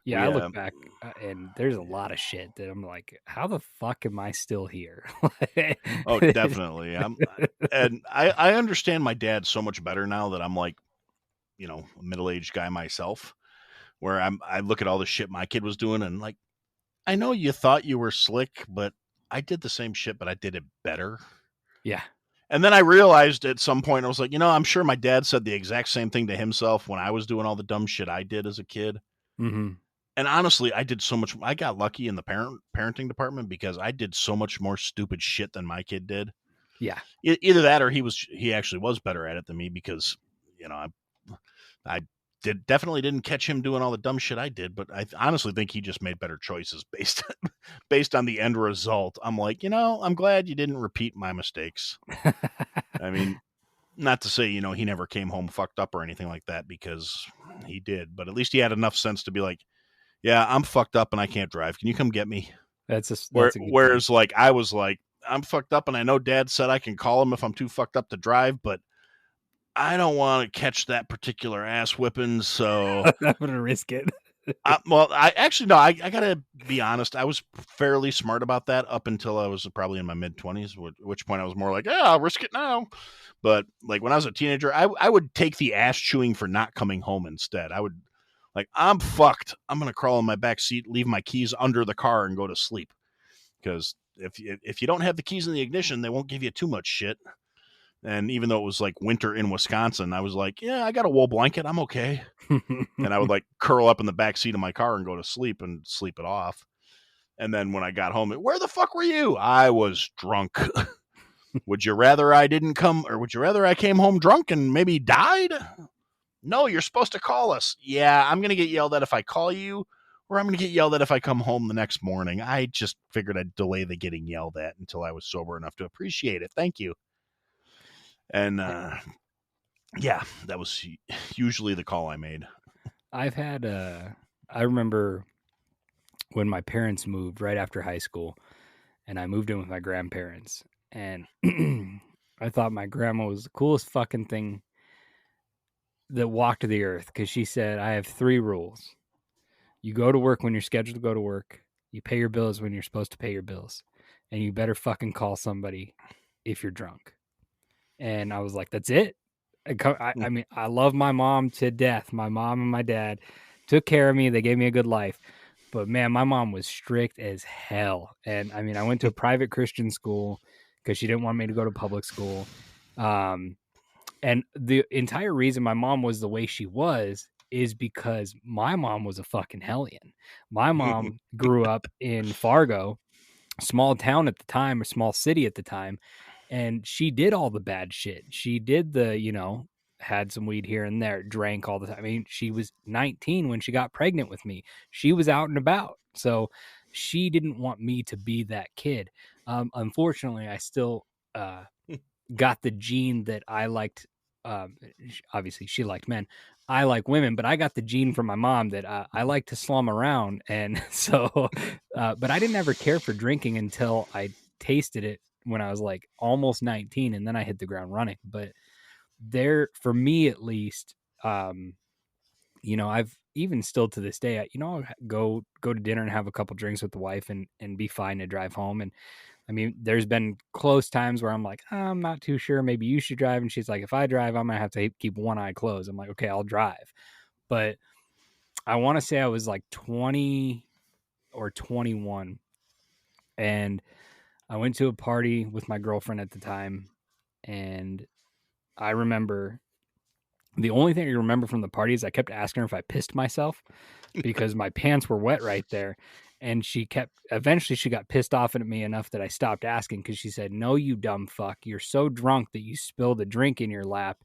Yeah, I look back and there's a lot of shit that I'm like, how the fuck am I still here? Oh, definitely. And I understand my dad so much better now that I'm like, you know, a middle-aged guy myself, where I look at all the shit my kid was doing and like, I know you thought you were slick, but I did the same shit, but I did it better. Yeah. And then I realized at some point, I was like, you know, I'm sure my dad said the exact same thing to himself when I was doing all the dumb shit I did as a kid. Mm-hmm. And honestly, I did so much. I got lucky in the parenting department because I did so much more stupid shit than my kid did. Yeah. Either that or he actually was better at it than me because, you know, I definitely didn't catch him doing all the dumb shit I did, but I honestly think he just made better choices based on the end result. I'm like, you know, I'm glad you didn't repeat my mistakes. I mean, not to say, you know, he never came home fucked up or anything like that, because he did, but at least he had enough sense to be like, yeah, I'm fucked up and I can't drive. Can you come get me? Whereas like, I was like, I'm fucked up and I know Dad said I can call him if I'm too fucked up to drive, but I don't want to catch that particular ass whipping, so I'm gonna risk it. I gotta be honest. I was fairly smart about that up until I was probably in my mid-20s, at which point I was more like, yeah, I'll risk it now. But like when I was a teenager, I would take the ass chewing for not coming home instead. I would like, I'm fucked. I'm gonna crawl in my back seat, leave my keys under the car, and go to sleep. Because if you don't have the keys in the ignition, they won't give you too much shit. And even though it was like winter in Wisconsin, I was like, yeah, I got a wool blanket. I'm okay. And I would like curl up in the back seat of my car and go to sleep and sleep it off. And then when I got home, where the fuck were you? I was drunk. Would you rather I didn't come, or would you rather I came home drunk and maybe died? No, you're supposed to call us. Yeah, I'm going to get yelled at if I call you, or I'm going to get yelled at if I come home the next morning. I just figured I'd delay the getting yelled at until I was sober enough to appreciate it. Thank you. And yeah, that was usually the call I made. I've had I remember when my parents moved right after high school, and I moved in with my grandparents, and I thought my grandma was the coolest fucking thing that walked the earth, because she said, I have 3 rules. You go to work when you're scheduled to go to work, you pay your bills when you're supposed to pay your bills, and you better fucking call somebody if you're drunk. And I was like, that's it. I mean, I love my mom to death. My mom and my dad took care of me. They gave me a good life. But man, my mom was strict as hell. And I mean, I went to a private Christian school because she didn't want me to go to public school. And the entire reason my mom was the way she was is because my mom was a fucking hellion. My mom grew up in Fargo, small town at the time, or small city at the time. And she did all the bad shit. She did the, you know, had some weed here and there, drank all the time. I mean, she was 19 when she got pregnant with me. She was out and about. So she didn't want me to be that kid. Unfortunately, I still got the gene that I liked. Obviously, she liked men. I like women, but I got the gene from my mom that I like to slum around. And so, but I didn't ever care for drinking until I tasted it when I was like almost 19, and then I hit the ground running. But there, for me at least, you know, I've even still to this day, you know, I'll go to dinner and have a couple drinks with the wife and be fine to drive home. And I mean, there's been close times where I'm like, I'm not too sure, maybe you should drive. And she's like, if I drive, I'm gonna have to keep one eye closed. I'm like, okay, I'll drive. But I want to say I was like 20 or 21, and I went to a party with my girlfriend at the time, and I remember The only thing I remember from the party is I kept asking her if I pissed myself because my pants were wet right there. And eventually she got pissed off at me enough that I stopped asking because she said, "No, you dumb fuck. You're so drunk that you spilled a drink in your lap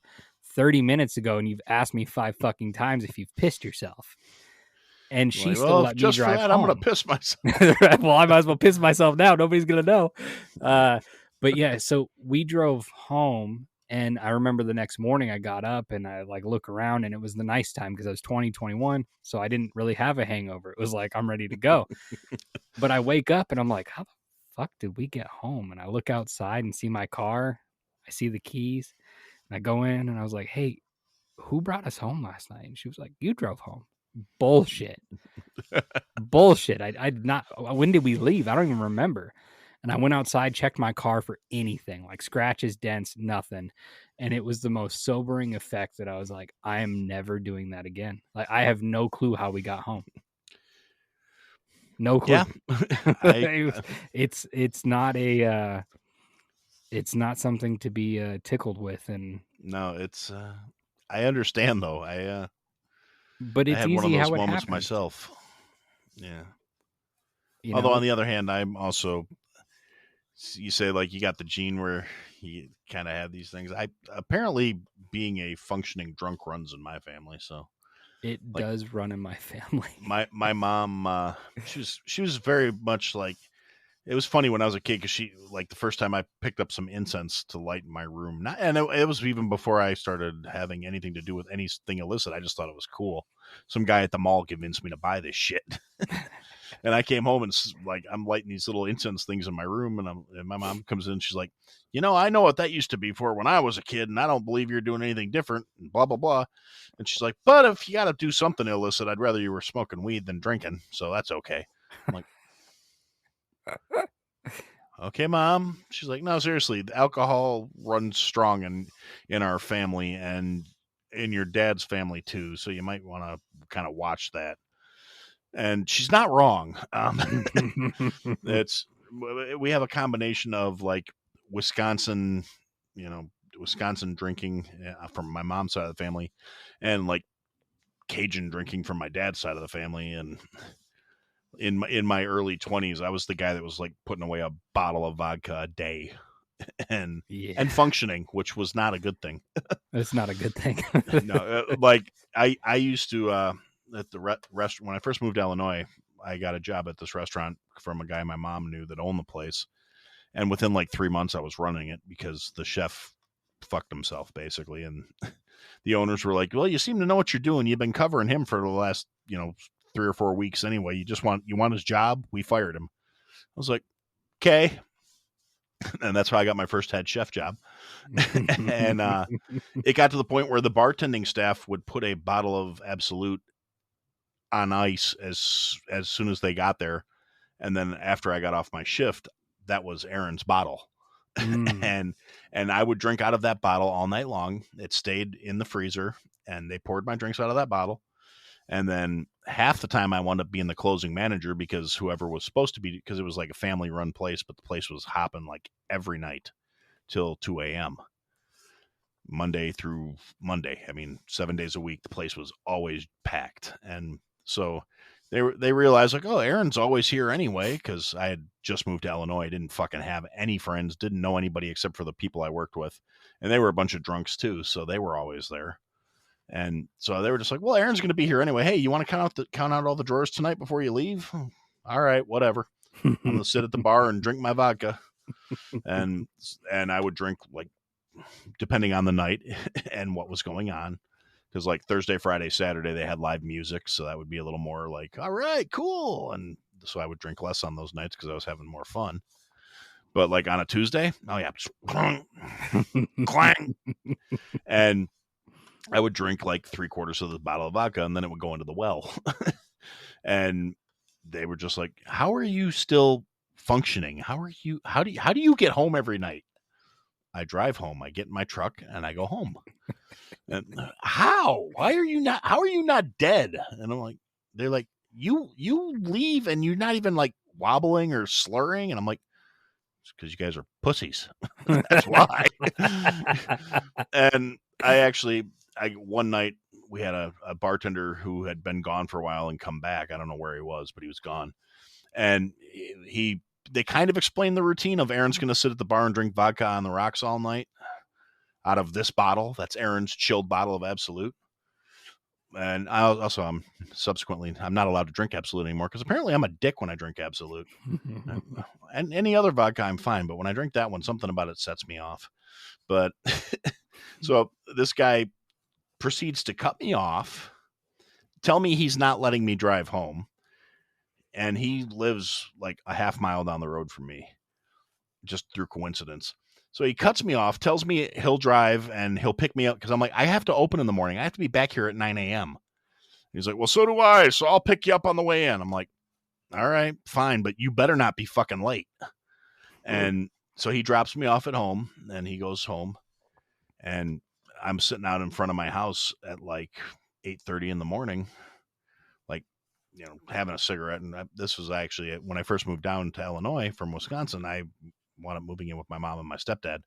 30 minutes ago and you've asked me 5 fucking times if you've pissed yourself." And she still let me just for drive that, home. I'm going to piss myself. Well, I might as well piss myself now. Nobody's going to know. But yeah, so we drove home. And I remember the next morning I got up and I like look around and it was the nice time because I was 21. So I didn't really have a hangover. It was like, I'm ready to go. But I wake up and I'm like, how the fuck did we get home? And I look outside and see my car. I see the keys and I go in and I was like, "Hey, who brought us home last night?" And she was like, "You drove home." Bullshit. Bullshit. I did not. When did we leave? I don't even remember. And I went outside, checked my car for anything, like scratches, dents, nothing. And it was the most sobering effect that I was like, I am never doing that again. Like, I have no clue how we got home. No clue. Yeah. It's not something to be tickled with. And no, it's I understand though. but I it's had one of easy those how it moments happens. myself. Yeah. You Although know? on the other hand, I'm also, you say like you got the gene where you kind of have these things. I apparently being a functioning drunk runs in my family. So It like does run in my family. my mom, she was very much like, it was funny when I was a kid because she, like the first time I picked up some incense to light in my room, and it was even before I started having anything to do with anything illicit. I just thought it was cool. Some guy at the mall convinced me to buy this shit. And I came home and like I'm lighting these little incense things in my room, and my mom comes in. She's like, I know what that used to be for when I was a kid, and I don't believe you're doing anything different. And blah blah blah. And she's like, but if you got to do something illicit, I'd rather you were smoking weed than drinking. So that's okay. I'm like, okay, Mom. She's like, no, seriously, the alcohol runs strong in our family and in your dad's family too. So you might want to kind of watch that. And she's not wrong. We have a combination of like Wisconsin, Wisconsin drinking from my mom's side of the family, and like Cajun drinking from my dad's side of the family. And in my early 20s, I was the guy that was like putting away a bottle of vodka a day, and functioning, which was not a good thing. It's not a good thing. No, like I used to at the restaurant when I first moved to Illinois. I got a job at this restaurant from a guy my mom knew that owned the place, and within like 3 months, I was running it because the chef fucked himself basically, and the owners were like, "Well, you seem to know what you're doing. You've been covering him for the last 3 or 4 weeks anyway. You want his job? We fired him." I was like, "Okay." And that's how I got my first head chef job. And it got to the point where the bartending staff would put a bottle of Absolute on ice as soon as they got there, and then after I got off my shift, that was Aaron's bottle. and I would drink out of that bottle all night long. It stayed in the freezer, and they poured my drinks out of that bottle. And then half the time I wound up being the closing manager because whoever was supposed to be, because it was like a family run place, but the place was hopping like every night till 2 a.m. Monday through Monday. I mean, 7 days a week, the place was always packed. And so they realized like, oh, Aaron's always here anyway, because I had just moved to Illinois. I didn't fucking have any friends, didn't know anybody except for the people I worked with. And they were a bunch of drunks too, so they were always there. And so they were just like, well, Aaron's going to be here anyway. Hey, you want to count out all the drawers tonight before you leave? All right, whatever. I'm going to sit at the bar and drink my vodka. And I would drink like, depending on the night and what was going on. Because like Thursday, Friday, Saturday, they had live music. So that would be a little more like, all right, cool. And so I would drink less on those nights because I was having more fun. But like on a Tuesday, oh yeah, clang. And I would drink like 3/4 of the bottle of vodka, and then it would go into the well. And they were just like, how are you still functioning? How do you get home every night? I drive home. I get in my truck and I go home. And how are you not dead? And I'm like, they're like, you leave and you're not even like wobbling or slurring. And I'm like, it's because you guys are pussies. That's why. And I one night we had a bartender who had been gone for a while and come back. I don't know where he was, but he was gone. And they kind of explained the routine of Aaron's going to sit at the bar and drink vodka on the rocks all night out of this bottle. That's Aaron's chilled bottle of Absolute. And I'm not allowed to drink Absolute anymore because apparently I'm a dick when I drink Absolute. And any other vodka, I'm fine. But when I drink that one, something about it sets me off. But so this guy proceeds to cut me off, tell me he's not letting me drive home. And he lives like a half mile down the road from me, just through coincidence. So he cuts me off, tells me he'll drive and he'll pick me up because I'm like, I have to open in the morning. I have to be back here at 9 a.m. He's like, well, so do I. So I'll pick you up on the way in. I'm like, all right, fine, but you better not be fucking late. And so he drops me off at home and he goes home. And I'm sitting out in front of my house at like 8:30 in the morning, like, having a cigarette. And this was actually when I first moved down to Illinois from Wisconsin. I wound up moving in with my mom and my stepdad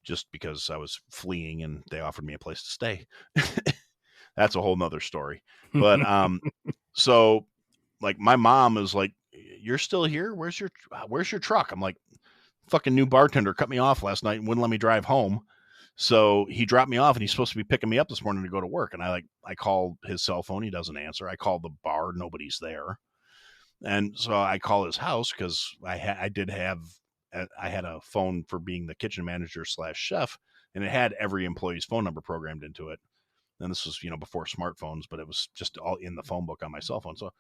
just because I was fleeing and they offered me a place to stay. That's a whole nother story. But so like my mom is like, you're still here? Where's your truck? I'm like, fucking new bartender cut me off last night and wouldn't let me drive home. So he dropped me off and he's supposed to be picking me up this morning to go to work. And I called his cell phone. He doesn't answer. I called the bar. Nobody's there. And so I call his house because I had a phone for being the kitchen manager / chef, and it had every employee's phone number programmed into it. And this was, before smartphones, but it was just all in the phone book on my cell phone. So I'm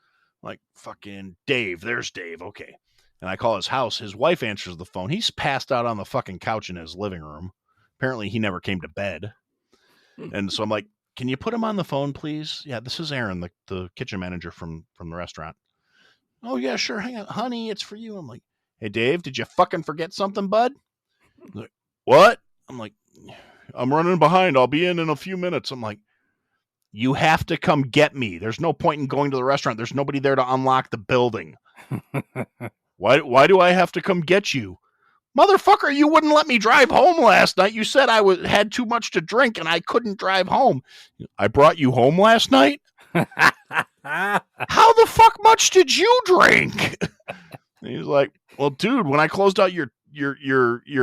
like, fucking Dave, there's Dave. Okay. And I call his house. His wife answers the phone. He's passed out on the fucking couch in his living room. Apparently he never came to bed. And so I'm like, can you put him on the phone, please? Yeah, this is Aaron, the kitchen manager from the restaurant. Oh, yeah, sure. Hang on. Honey, it's for you. I'm like, hey, Dave, did you fucking forget something, bud? Like, what? I'm like, I'm running behind. I'll be in a few minutes. I'm like, you have to come get me. There's no point in going to the restaurant. There's nobody there to unlock the building. Why do I have to come get you? Motherfucker, you wouldn't let me drive home last night. You said I had too much to drink and I couldn't drive home. I brought you home last night? How the fuck much did you drink? And he's like, well, dude, when I closed out your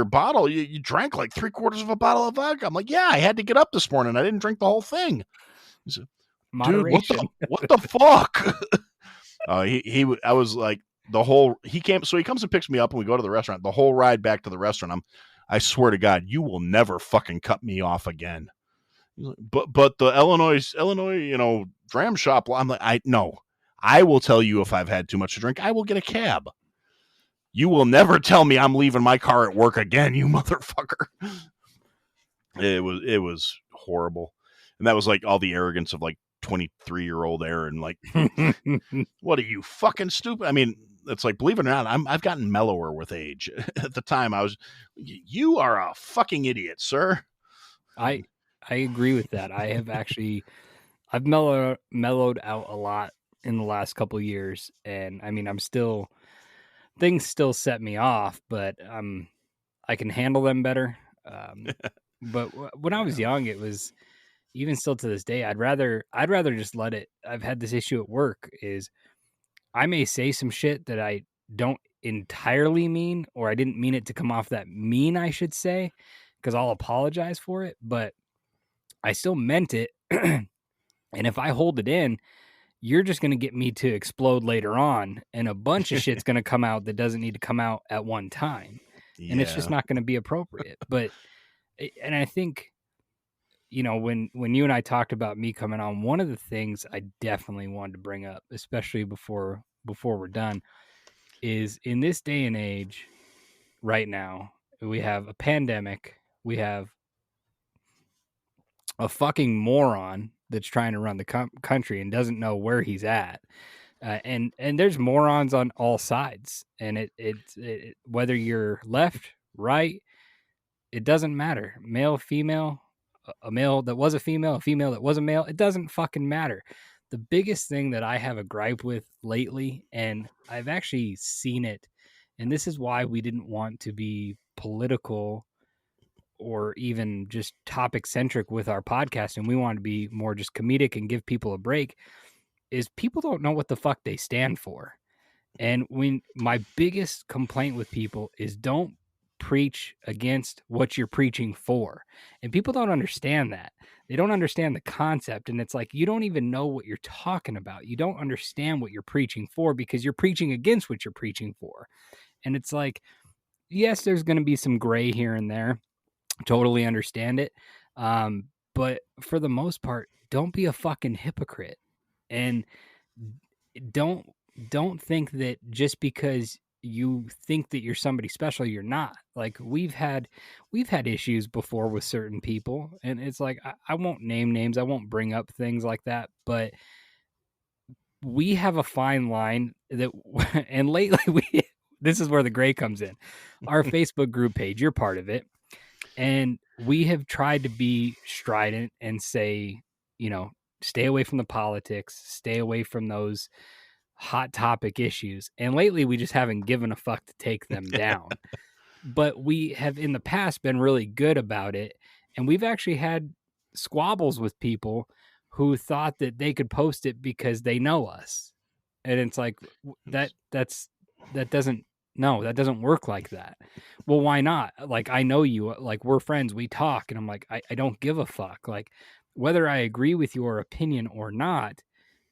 bottle, you drank like 3/4 of a bottle of vodka. I'm like, yeah, I had to get up this morning. I didn't drink the whole thing. He said, Moderation. Dude, what the fuck? I was like, he comes and picks me up and we go to the restaurant. The whole ride back to the restaurant, I swear to God, you will never fucking cut me off again. But the Illinois, dram shop. I'm like, I will tell you if I've had too much to drink. I will get a cab. You will never tell me I'm leaving my car at work again, you motherfucker. It was horrible. And that was like all the arrogance of like 23-year-old Aaron. Like, what are you, fucking stupid? I mean, it's like, believe it or not, I've gotten mellower with age. At the time, you are a fucking idiot, sir. I agree with that. I've mellowed out a lot in the last couple of years, and I mean, things still set me off, but I can handle them better. But when I was young, it was, even still to this day, I'd rather just let it. I've had this issue at work is I may say some shit that I don't entirely mean, or I didn't mean it to come off that mean, I should say, because I'll apologize for it, but I still meant it. And if I hold it in, you're just going to get me to explode later on, and a bunch of shit's going to come out that doesn't need to come out at one time. Yeah. And it's just not going to be appropriate. And I think, when you and I talked about me coming on, one of the things I definitely wanted to bring up, especially before we're done, is in this day and age right now, we have a pandemic, we have a fucking moron that's trying to run the country and doesn't know where he's at. And there's morons on all sides, and it whether you're left, right, it doesn't matter. Male, female, a male that was a female that was a male, it doesn't fucking matter. The biggest thing that I have a gripe with lately, and I've actually seen it, and this is why we didn't want to be political or even just topic centric with our podcast, and we want to be more just comedic and give people a break, is people don't know what the fuck they stand for. And my biggest complaint with people is don't preach against what you're preaching for. And people don't understand that. They don't understand the concept. And it's like, you don't even know what you're talking about. You don't understand what you're preaching for because you're preaching against what you're preaching for. And it's like, yes, there's going to be some gray here and there. Totally understand it. But for the most part, don't be a fucking hypocrite. And don't think that just because you think that you're somebody special, you're not. Like we've had issues before with certain people, and it's like I won't name names, I won't bring up things like that, but we have a fine line that and lately this is where the gray comes in. Our Facebook group page, you're part of it, and we have tried to be strident and say, stay away from the politics, stay away from those hot topic issues. And lately we just haven't given a fuck to take them down. But we have in the past been really good about it. And we've actually had squabbles with people who thought that they could post it because they know us. And it's like, that doesn't work like that. Well, why not? Like, I know you, like, we're friends, we talk. And I'm like, I don't give a fuck. Like, whether I agree with your opinion or not,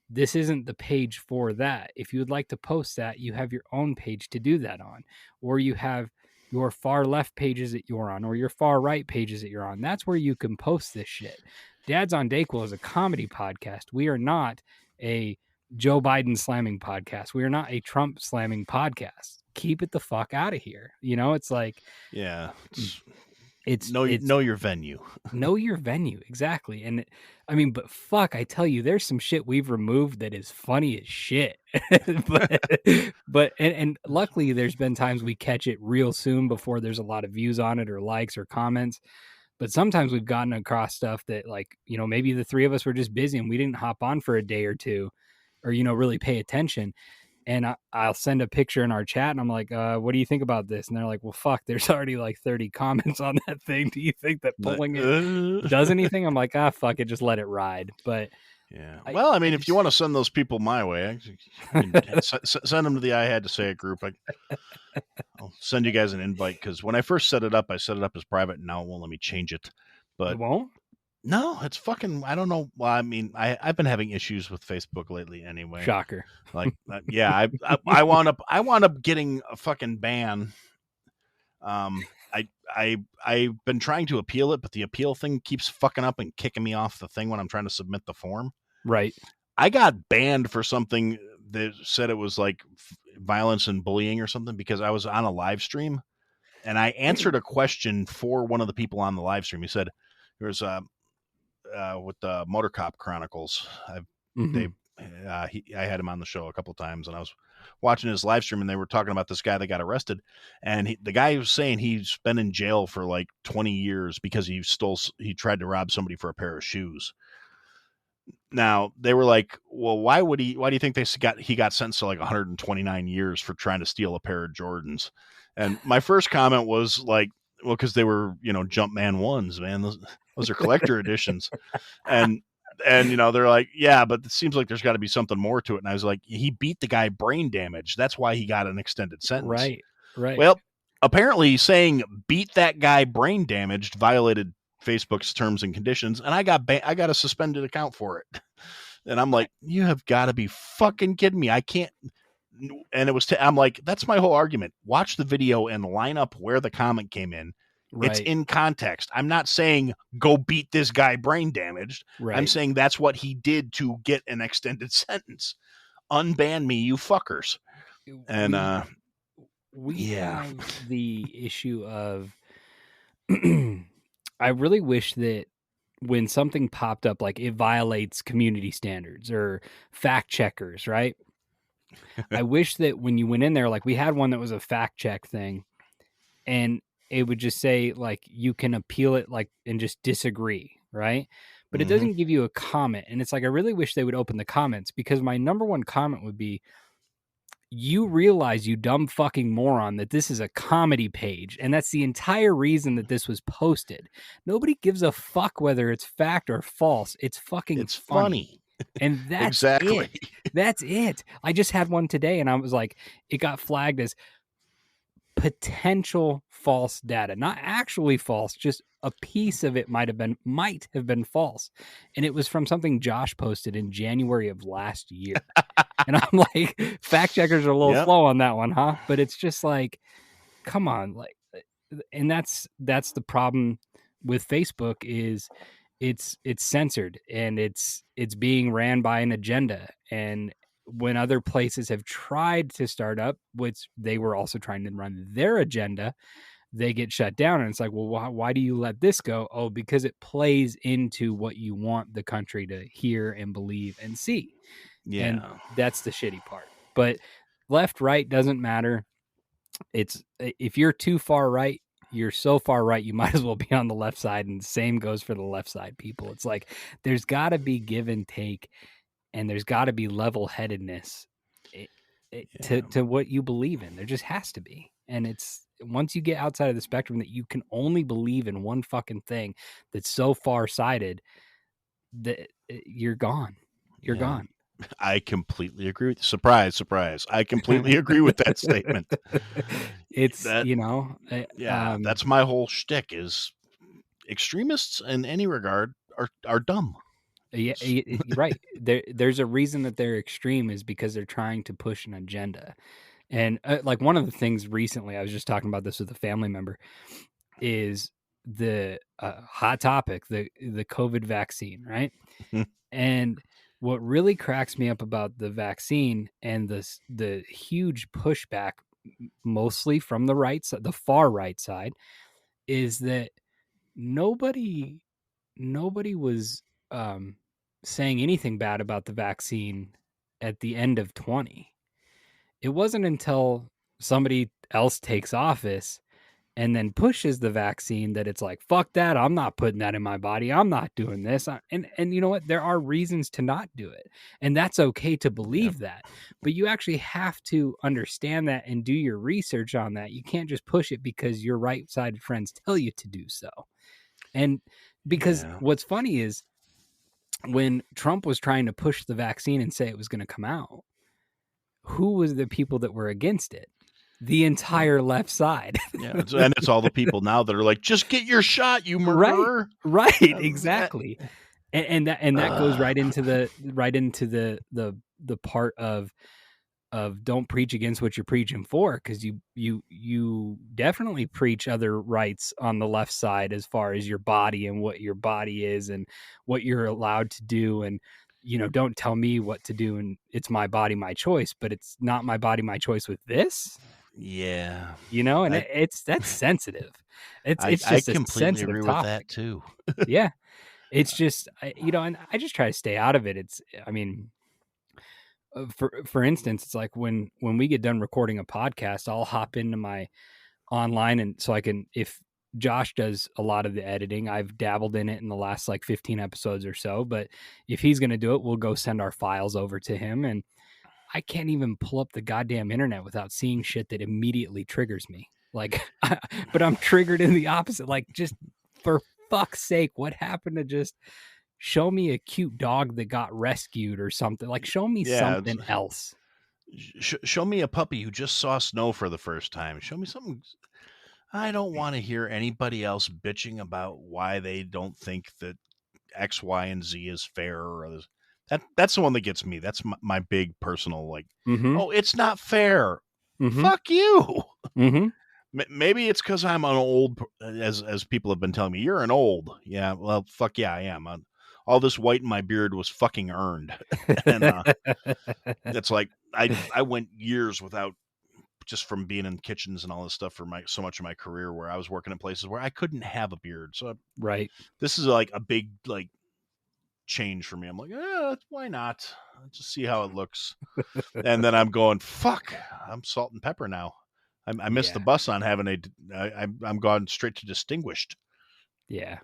this isn't the page for that. If you would like to post that, you have your own page to do that on, or you have your far left pages that you're on, or your far right pages that you're on. That's where you can post this shit. Dads on Dayquill is a comedy podcast. We are not a Joe Biden slamming podcast. We are not a Trump slamming podcast. Keep it the fuck out of here. It's like, yeah, it's know your venue. Know your venue, exactly. And I mean, but fuck, I tell you, there's some shit we've removed that is funny as shit. but luckily there's been times we catch it real soon before there's a lot of views on it or likes or comments. But sometimes we've gotten across stuff that, like, maybe the three of us were just busy and we didn't hop on for a day or two, or really pay attention. And I'll send a picture in our chat and I'm like, what do you think about this? And they're like, well, fuck, there's already like 30 comments on that thing. Do you think that pulling it does anything? I'm like, fuck it, just let it ride. But yeah, well, I mean, if you want to send those people my way, send them to the I Had to Say It group. I'll send you guys an invite, because when I first set it up, I set it up as private, and now it won't let me change it. But it won't? No, it's fucking, I don't know. Well, I mean, I've been having issues with Facebook lately anyway. Shocker. Like, yeah, I wound up getting a fucking ban. I've been trying to appeal it, but the appeal thing keeps fucking up and kicking me off the thing when I'm trying to submit the form. Right. I got banned for something that said it was like violence and bullying or something, because I was on a live stream and I answered a question for one of the people on the live stream. He said, there's with the Motor Cop Chronicles. I had him on the show a couple times, and I was watching his live stream, and they were talking about this guy that got arrested, and the guy was saying he's been in jail for like 20 years because he tried to rob somebody for a pair of shoes. Now they were like, well, why do you think he got sentenced to like 129 years for trying to steal a pair of Jordans? And my first comment was like, well, because they were, Jumpman ones, man. Those are collector editions. And they're like, yeah, but it seems like there's got to be something more to it. And I was like, he beat the guy brain damage. That's why he got an extended sentence. Right. Well, apparently saying beat that guy brain damaged violated Facebook's terms and conditions, and I got a suspended account for it. And I'm like, you have got to be fucking kidding me. I can't. And it was, I'm like, that's my whole argument. Watch the video and line up where the comment came in. Right. It's in context. I'm not saying go beat this guy brain damaged. Right. I'm saying that's what he did to get an extended sentence. Unban me, you fuckers. And we have the issue of I really wish that when something popped up, like it violates community standards or fact checkers, right? I wish that when you went in there, like we had one that was a fact check thing, and it would just say like you can appeal it, like, and just disagree, right? But it doesn't give you a comment. And it's like, I really wish they would open the comments, because my number one comment would be, you realize, you dumb fucking moron, that this is a comedy page, and that's the entire reason that this was posted. Nobody gives a fuck whether it's fact or false. It's fucking It's funny. funny. And that's Exactly. it. That's it. I just had one today, and I was like, it got flagged as potential false data, not actually false, just a piece of it might have been false. And it was from something Josh posted in January of last year. And I'm like, fact checkers are a little slow on that one, huh? But it's just like, come on, like, and that's the problem with Facebook, is it's censored, and it's being ran by an agenda. And when other places have tried to start up, which they were also trying to run their agenda, they get shut down. And it's like, well, why do you let this go? Oh, because it plays into what you want the country to hear and believe and see. Yeah. And that's the shitty part. But left, right doesn't matter. It's, if you're too far right, you're so far right, you might as well be on the left side. And the same goes for the left side people. It's like, there's got to be give and take, and there's got to be level-headedness to what you believe in. There just has to be. And it's, once you get outside of the spectrum that you can only believe in one fucking thing that's so far-sighted, that you're gone. You're gone. I completely agree with you. Surprise, surprise. I completely agree with that statement. It's, that, that's my whole shtick, is extremists in any regard are dumb. Yeah, right. There's a reason that they're extreme, is because they're trying to push an agenda. And like, one of the things recently, I was just talking about this with a family member, is the hot topic, the COVID vaccine, right? And what really cracks me up about the vaccine and the huge pushback, mostly from the right side, the far right side, is that nobody was saying anything bad about the vaccine at the end of 20. It wasn't until somebody else takes office and then pushes the vaccine that it's like, fuck that, I'm not putting that in my body, I'm not doing this. And you know what, there are reasons to not do it, and that's okay to believe that, but you actually have to understand that and do your research on that. You can't just push it because your right-sided friends tell you to do so. And because what's funny is, when Trump was trying to push the vaccine and say it was going to come out, who was the people that were against it? The entire left side. And it's all the people now that are like, just get your shot, you murderer. Right, exactly. And that goes right into the part of don't preach against what you're preaching for, because you definitely preach other rights on the left side, as far as your body and what your body is and what you're allowed to do. And don't tell me what to do, and it's my body, my choice, but it's not my body, my choice with this. And that's sensitive. It's just I completely a sensitive agree topic. with that too. Yeah, it's just, and I just try to stay out of it. It's, I mean, for instance, it's like when we get done recording a podcast, I'll hop into my online, and so I can, if Josh does a lot of the editing, I've dabbled in it in the last like 15 episodes or so, but if he's going to do it, we'll go send our files over to him, and I can't even pull up the goddamn internet without seeing shit that immediately triggers me. Like, but I'm triggered in the opposite. Like, just for fuck's sake, what happened to just show me a cute dog that got rescued or something? Like, show me something else. Show me a puppy who just saw snow for the first time. Show me something. I don't want to hear anybody else bitching about why they don't think that X, Y, and Z is fair. Or that's the one that gets me. That's my big personal, like, oh, it's not fair. Fuck you. Maybe it's because I'm an old, as people have been telling me, you're an old. Yeah, well, fuck yeah, I am. All this white in my beard was fucking earned. And it's like, I went years without, just from being in kitchens and all this stuff for so much of my career, where I was working in places where I couldn't have a beard. So this is like a big, like, change for me. I'm like, why not? Just see how it looks. And then I'm going, fuck, I'm salt and pepper now. I missed the bus on having I'm gone straight to distinguished. Yeah.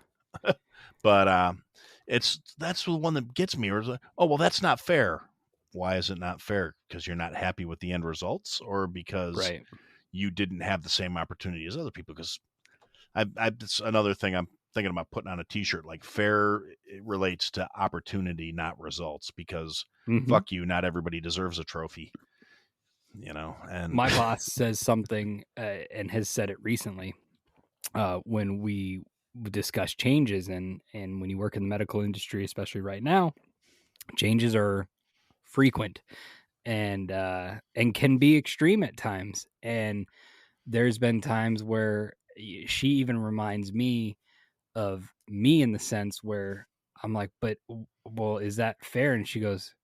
But that's the one that gets me. Or like, oh, well, that's not fair. why is it not fair? Because you're not happy with the end results, or because Right. you didn't have the same opportunity as other people? Because it's another thing I'm thinking about putting on a t-shirt, like fair, it relates to opportunity, not results, because fuck you, not everybody deserves a trophy, and My boss says something and has said it recently when we discuss changes, and when you work in the medical industry, especially right now, changes are frequent and can be extreme at times. And there's been times where she even reminds me of me, in the sense where I'm like, but well, is that fair? And she goes,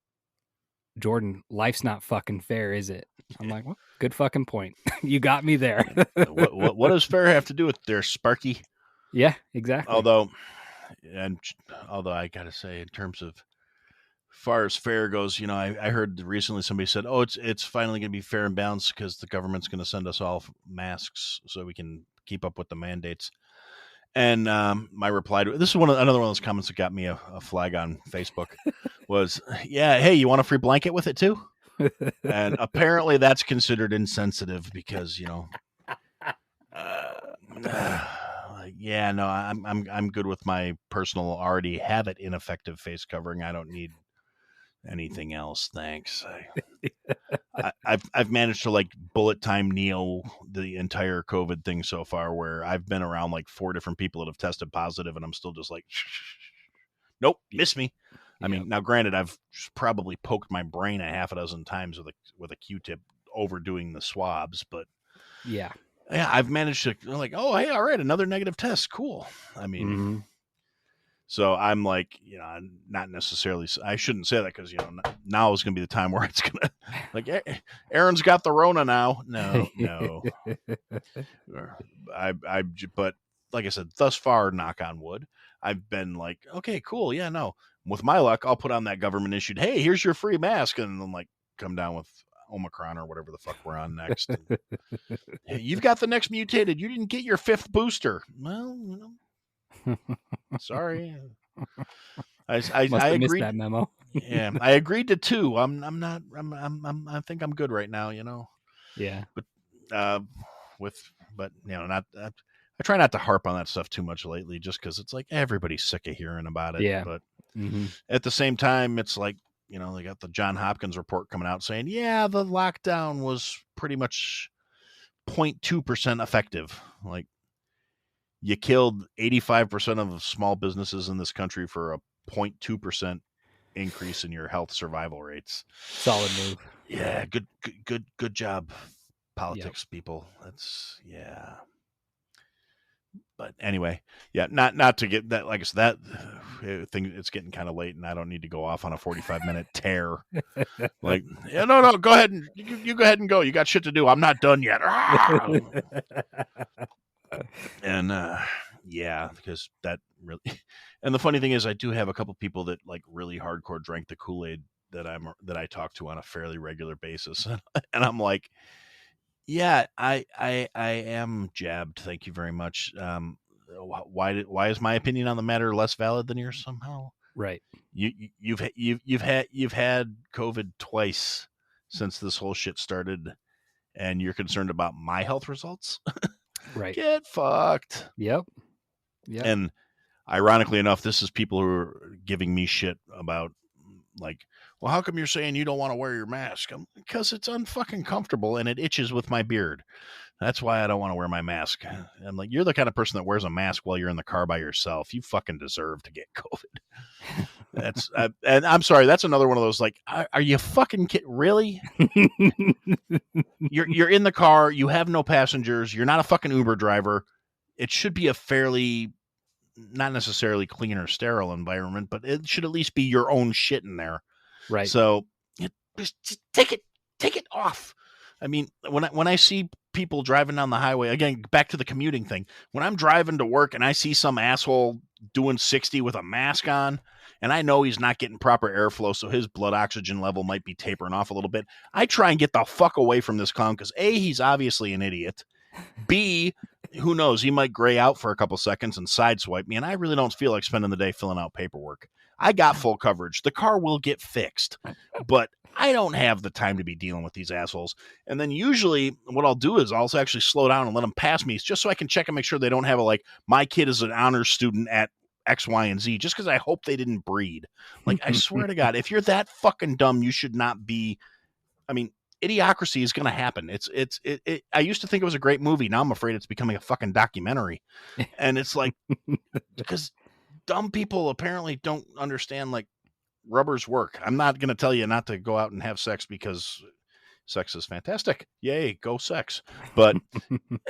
Jordan, life's not fucking fair, is it? I'm like, well, good fucking point. You got me there. what does fair have to do with their Sparky? Yeah, exactly. Although I gotta say, in terms of far as fair goes, I heard recently somebody said, oh, it's finally going to be fair and balanced because the government's going to send us all masks so we can keep up with the mandates. And my reply to this is another one of those comments that got me a flag on Facebook was, yeah, hey, you want a free blanket with it too? And apparently that's considered insensitive because yeah, no, I'm good with my personal already have it ineffective face covering. I don't need anything else, thanks. I've managed to like bullet time Neo the entire COVID thing so far, where I've been around like 4 different people that have tested positive, and I'm still just like, nope, miss me. I mean, now granted, I've probably poked my brain a half a dozen times with a Q-tip, overdoing the swabs, but yeah, I've managed to like, oh, hey, all right, another negative test, cool. I mean. So I'm like, not necessarily. I shouldn't say that because now is going to be the time where it's going to like, Aaron's got the Rona now. No. But like I said, thus far, knock on wood, I've been like, okay, cool, yeah, no. With my luck, I'll put on that government issued, hey, here's your free mask, and then like come down with Omicron or whatever the fuck we're on next. Hey, you've got the next mutated. You didn't get your 5th booster. Well, sorry. I agreed that memo. Yeah, I agreed to 2. I think I'm good right now, Yeah. But not. I try not to harp on that stuff too much lately, just because it's like everybody's sick of hearing about it. Yeah. But at the same time, it's like they got the John Hopkins report coming out saying, yeah, the lockdown was pretty much 0.2% effective. Like, you killed 85% of small businesses in this country for a 0.2% increase in your health survival rates. Solid move. Yeah, good job, politics people. That's But anyway, yeah, not to get that, like I said, that thing, it's getting kind of late, and I don't need to go off on a 45-minute tear. Like, yeah, no, go ahead and you go ahead and go. You got shit to do. I'm not done yet. And because that really, and the funny thing is, I do have a couple people that like really hardcore drank the Kool-Aid that I talk to on a fairly regular basis, and I'm like, yeah, I am jabbed. Thank you very much. Why is my opinion on the matter less valid than yours somehow? Right. You've had COVID twice since this whole shit started, and you're concerned about my health results. Right. Get fucked. Yep. And ironically enough, this is people who are giving me shit about, like, well, how come you're saying you don't want to wear your mask? Because it's unfucking comfortable and it itches with my beard. That's why I don't want to wear my mask. I'm like, you're the kind of person that wears a mask while you're in the car by yourself. You fucking deserve to get COVID. And I'm sorry, that's another one of those, like, are you fucking kidding? Really? You're in the car. You have no passengers. You're not a fucking Uber driver. It should be a fairly, not necessarily clean or sterile environment, but it should at least be your own shit in there. Right. So just take it off. I mean, when I see people driving down the highway, again, back to the commuting thing, when I'm driving to work and I see some asshole doing 60 with a mask on, and I know he's not getting proper airflow, so his blood oxygen level might be tapering off a little bit, I try and get the fuck away from this clown, because A, he's obviously an idiot. B, who knows, he might gray out for a couple seconds and sideswipe me, and I really don't feel like spending the day filling out paperwork. I got full coverage. The car will get fixed, but I don't have the time to be dealing with these assholes. And then usually what I'll do is I'll actually slow down and let them pass me just so I can check and make sure they don't have my kid is an honors student at X, Y, and Z, just because I hope they didn't breed. Like, I swear to God, if you're that fucking dumb, you should not be. I mean, idiocracy is going to happen. I used to think it was a great movie. Now I'm afraid it's becoming a fucking documentary. And it's like, because dumb people apparently don't understand like rubbers work. I'm not going to tell you not to go out and have sex because sex is fantastic. Yay, go sex. But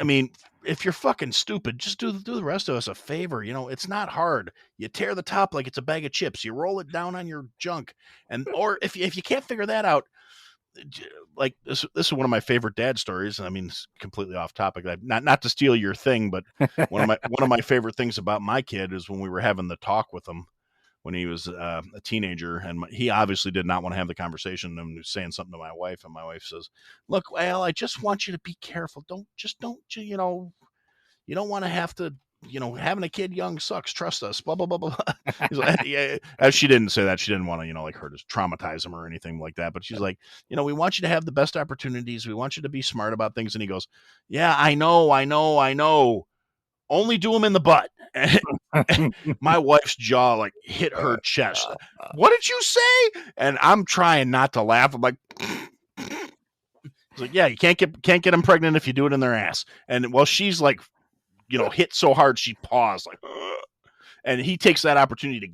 I mean, if you're fucking stupid, just do the rest of us a favor. You know, it's not hard. You tear the top like it's a bag of chips. You roll it down on your junk. Or if you can't figure that out, like this is one of my favorite dad stories. I mean, it's completely off topic. Not to steal your thing, but one of my favorite things about my kid is when we were having the talk with him when he was a teenager, and he obviously did not want to have the conversation, and was saying something to my wife, and my wife says, "Look, well, I just want you to be careful. Don't you know, you don't want to have to, you know, having a kid young sucks. Trust us." Blah blah blah blah. He's like, yeah. She didn't say that. She didn't want to, you know, like her to traumatize him or anything like that. But she's like, you know, we want you to have the best opportunities. We want you to be smart about things. And he goes, "Yeah, I know. Only do them in the butt." My wife's jaw like hit her chest. "What did you say?" And I'm trying not to laugh. I'm like, it's like, yeah, you can't get them pregnant if you do it in their ass. And well, she's like, you know, hit so hard she paused like, ugh. And he takes that opportunity to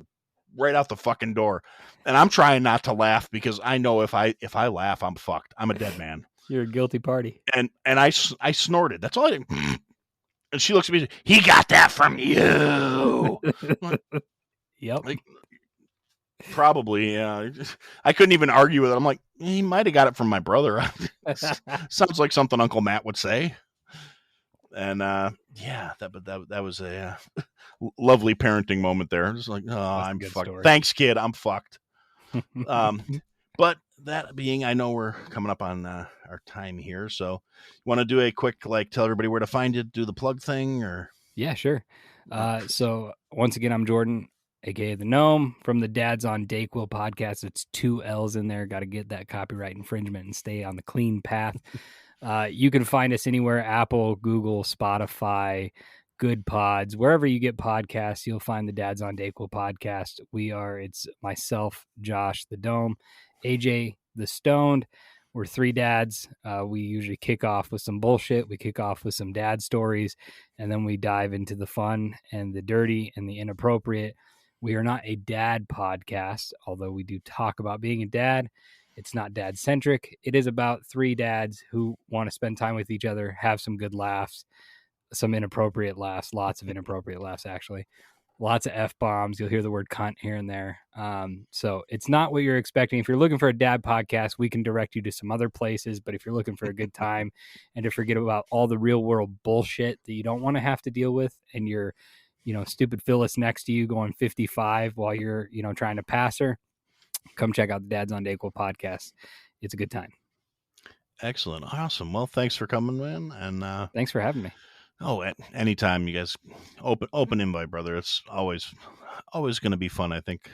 right out the fucking door. And I'm trying not to laugh because I know if I laugh, I'm fucked. I'm a dead man. You're a guilty party. And I snorted. That's all I did. And she looks at me, "He got that from you." Yep. Like, probably, yeah. I couldn't even argue with it. I'm like, he might have got it from my brother. Sounds like something Uncle Matt would say. And yeah, that was a lovely parenting moment there. Just like, oh, I'm fucked. Story. Thanks, kid. I'm fucked. But that being, I know we're coming up on our time here, so you want to do a quick, like, tell everybody where to find you, do the plug thing, or? Yeah, sure. So once again, I'm Jordan, aka the Gnome, from the Dads on Dayquill podcast. It's 2 L's in there. Got to get that copyright infringement and stay on the clean path. You can find us anywhere: Apple, Google, Spotify, Good Pods, wherever you get podcasts, you'll find the Dads on Dayquill podcast. It's myself, Josh, the Dome, AJ, the Stoned. We're 3 dads. We usually kick off with some bullshit. We kick off with some dad stories, and then we dive into the fun and the dirty and the inappropriate. We are not a dad podcast, although we do talk about being a dad. It's not dad-centric. It is about 3 dads who want to spend time with each other, have some good laughs, some inappropriate laughs, lots of inappropriate laughs, actually. Lots of F-bombs. You'll hear the word cunt here and there. So it's not what you're expecting. If you're looking for a dad podcast, we can direct you to some other places. But if you're looking for a good time and to forget about all the real world bullshit that you don't want to have to deal with, and your, you know, stupid Phyllis next to you going 55 while you're, you know, trying to pass her, come check out the Dads on Dayquill podcast. It's a good time. Excellent. Awesome. Well, thanks for coming in. And thanks for having me. Oh, anytime, you guys, open invite, brother. It's always going to be fun, I think.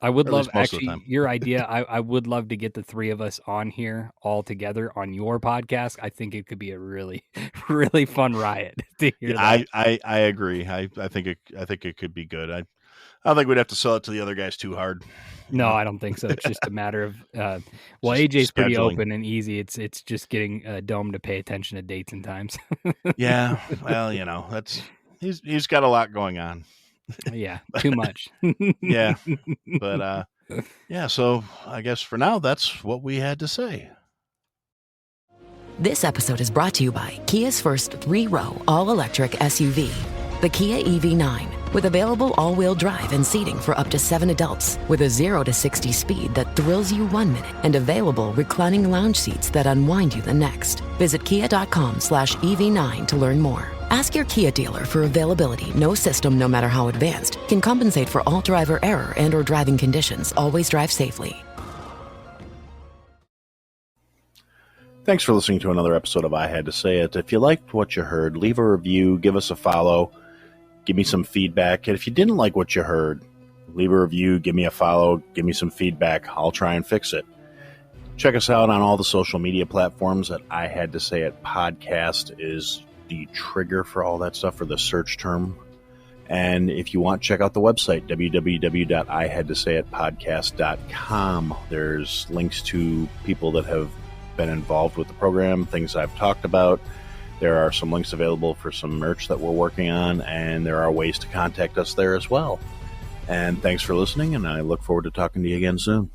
I would love, actually, your idea. I would love to get the 3 of us on here all together on your podcast. I think it could be a really, really fun riot to hear that. I agree. I think it could be good. I don't think we'd have to sell it to the other guys too hard. No, I don't think so. It's just a matter of well, AJ's pretty open and easy. It's just getting Dome to pay attention to dates and times. Yeah, well, you know, he's got a lot going on. Yeah, too much. Yeah, but yeah. So I guess for now, that's what we had to say. This episode is brought to you by Kia's first 3-row all-electric SUV, the Kia EV9. With available all-wheel drive and seating for up to 7 adults, with a 0 to 60 speed that thrills you 1 minute, and available reclining lounge seats that unwind you the next. Visit kia.com/EV9 to learn more. Ask your Kia dealer for availability. No system, no matter how advanced, can compensate for all driver error and or driving conditions. Always drive safely. Thanks for listening to another episode of I Had to Say It. If you liked what you heard, leave a review, give us a follow. Give me some feedback. And if you didn't like what you heard, leave a review, give me a follow, give me some feedback. I'll try and fix it. Check us out on all the social media platforms. That I Had to Say It podcast is the trigger for all that stuff, for the search term. And if you want, check out the website, www.ihadtosayitpodcast.com. There's links to people that have been involved with the program, things I've talked about. There are some links available for some merch that we're working on, and there are ways to contact us there as well. And thanks for listening, and I look forward to talking to you again soon.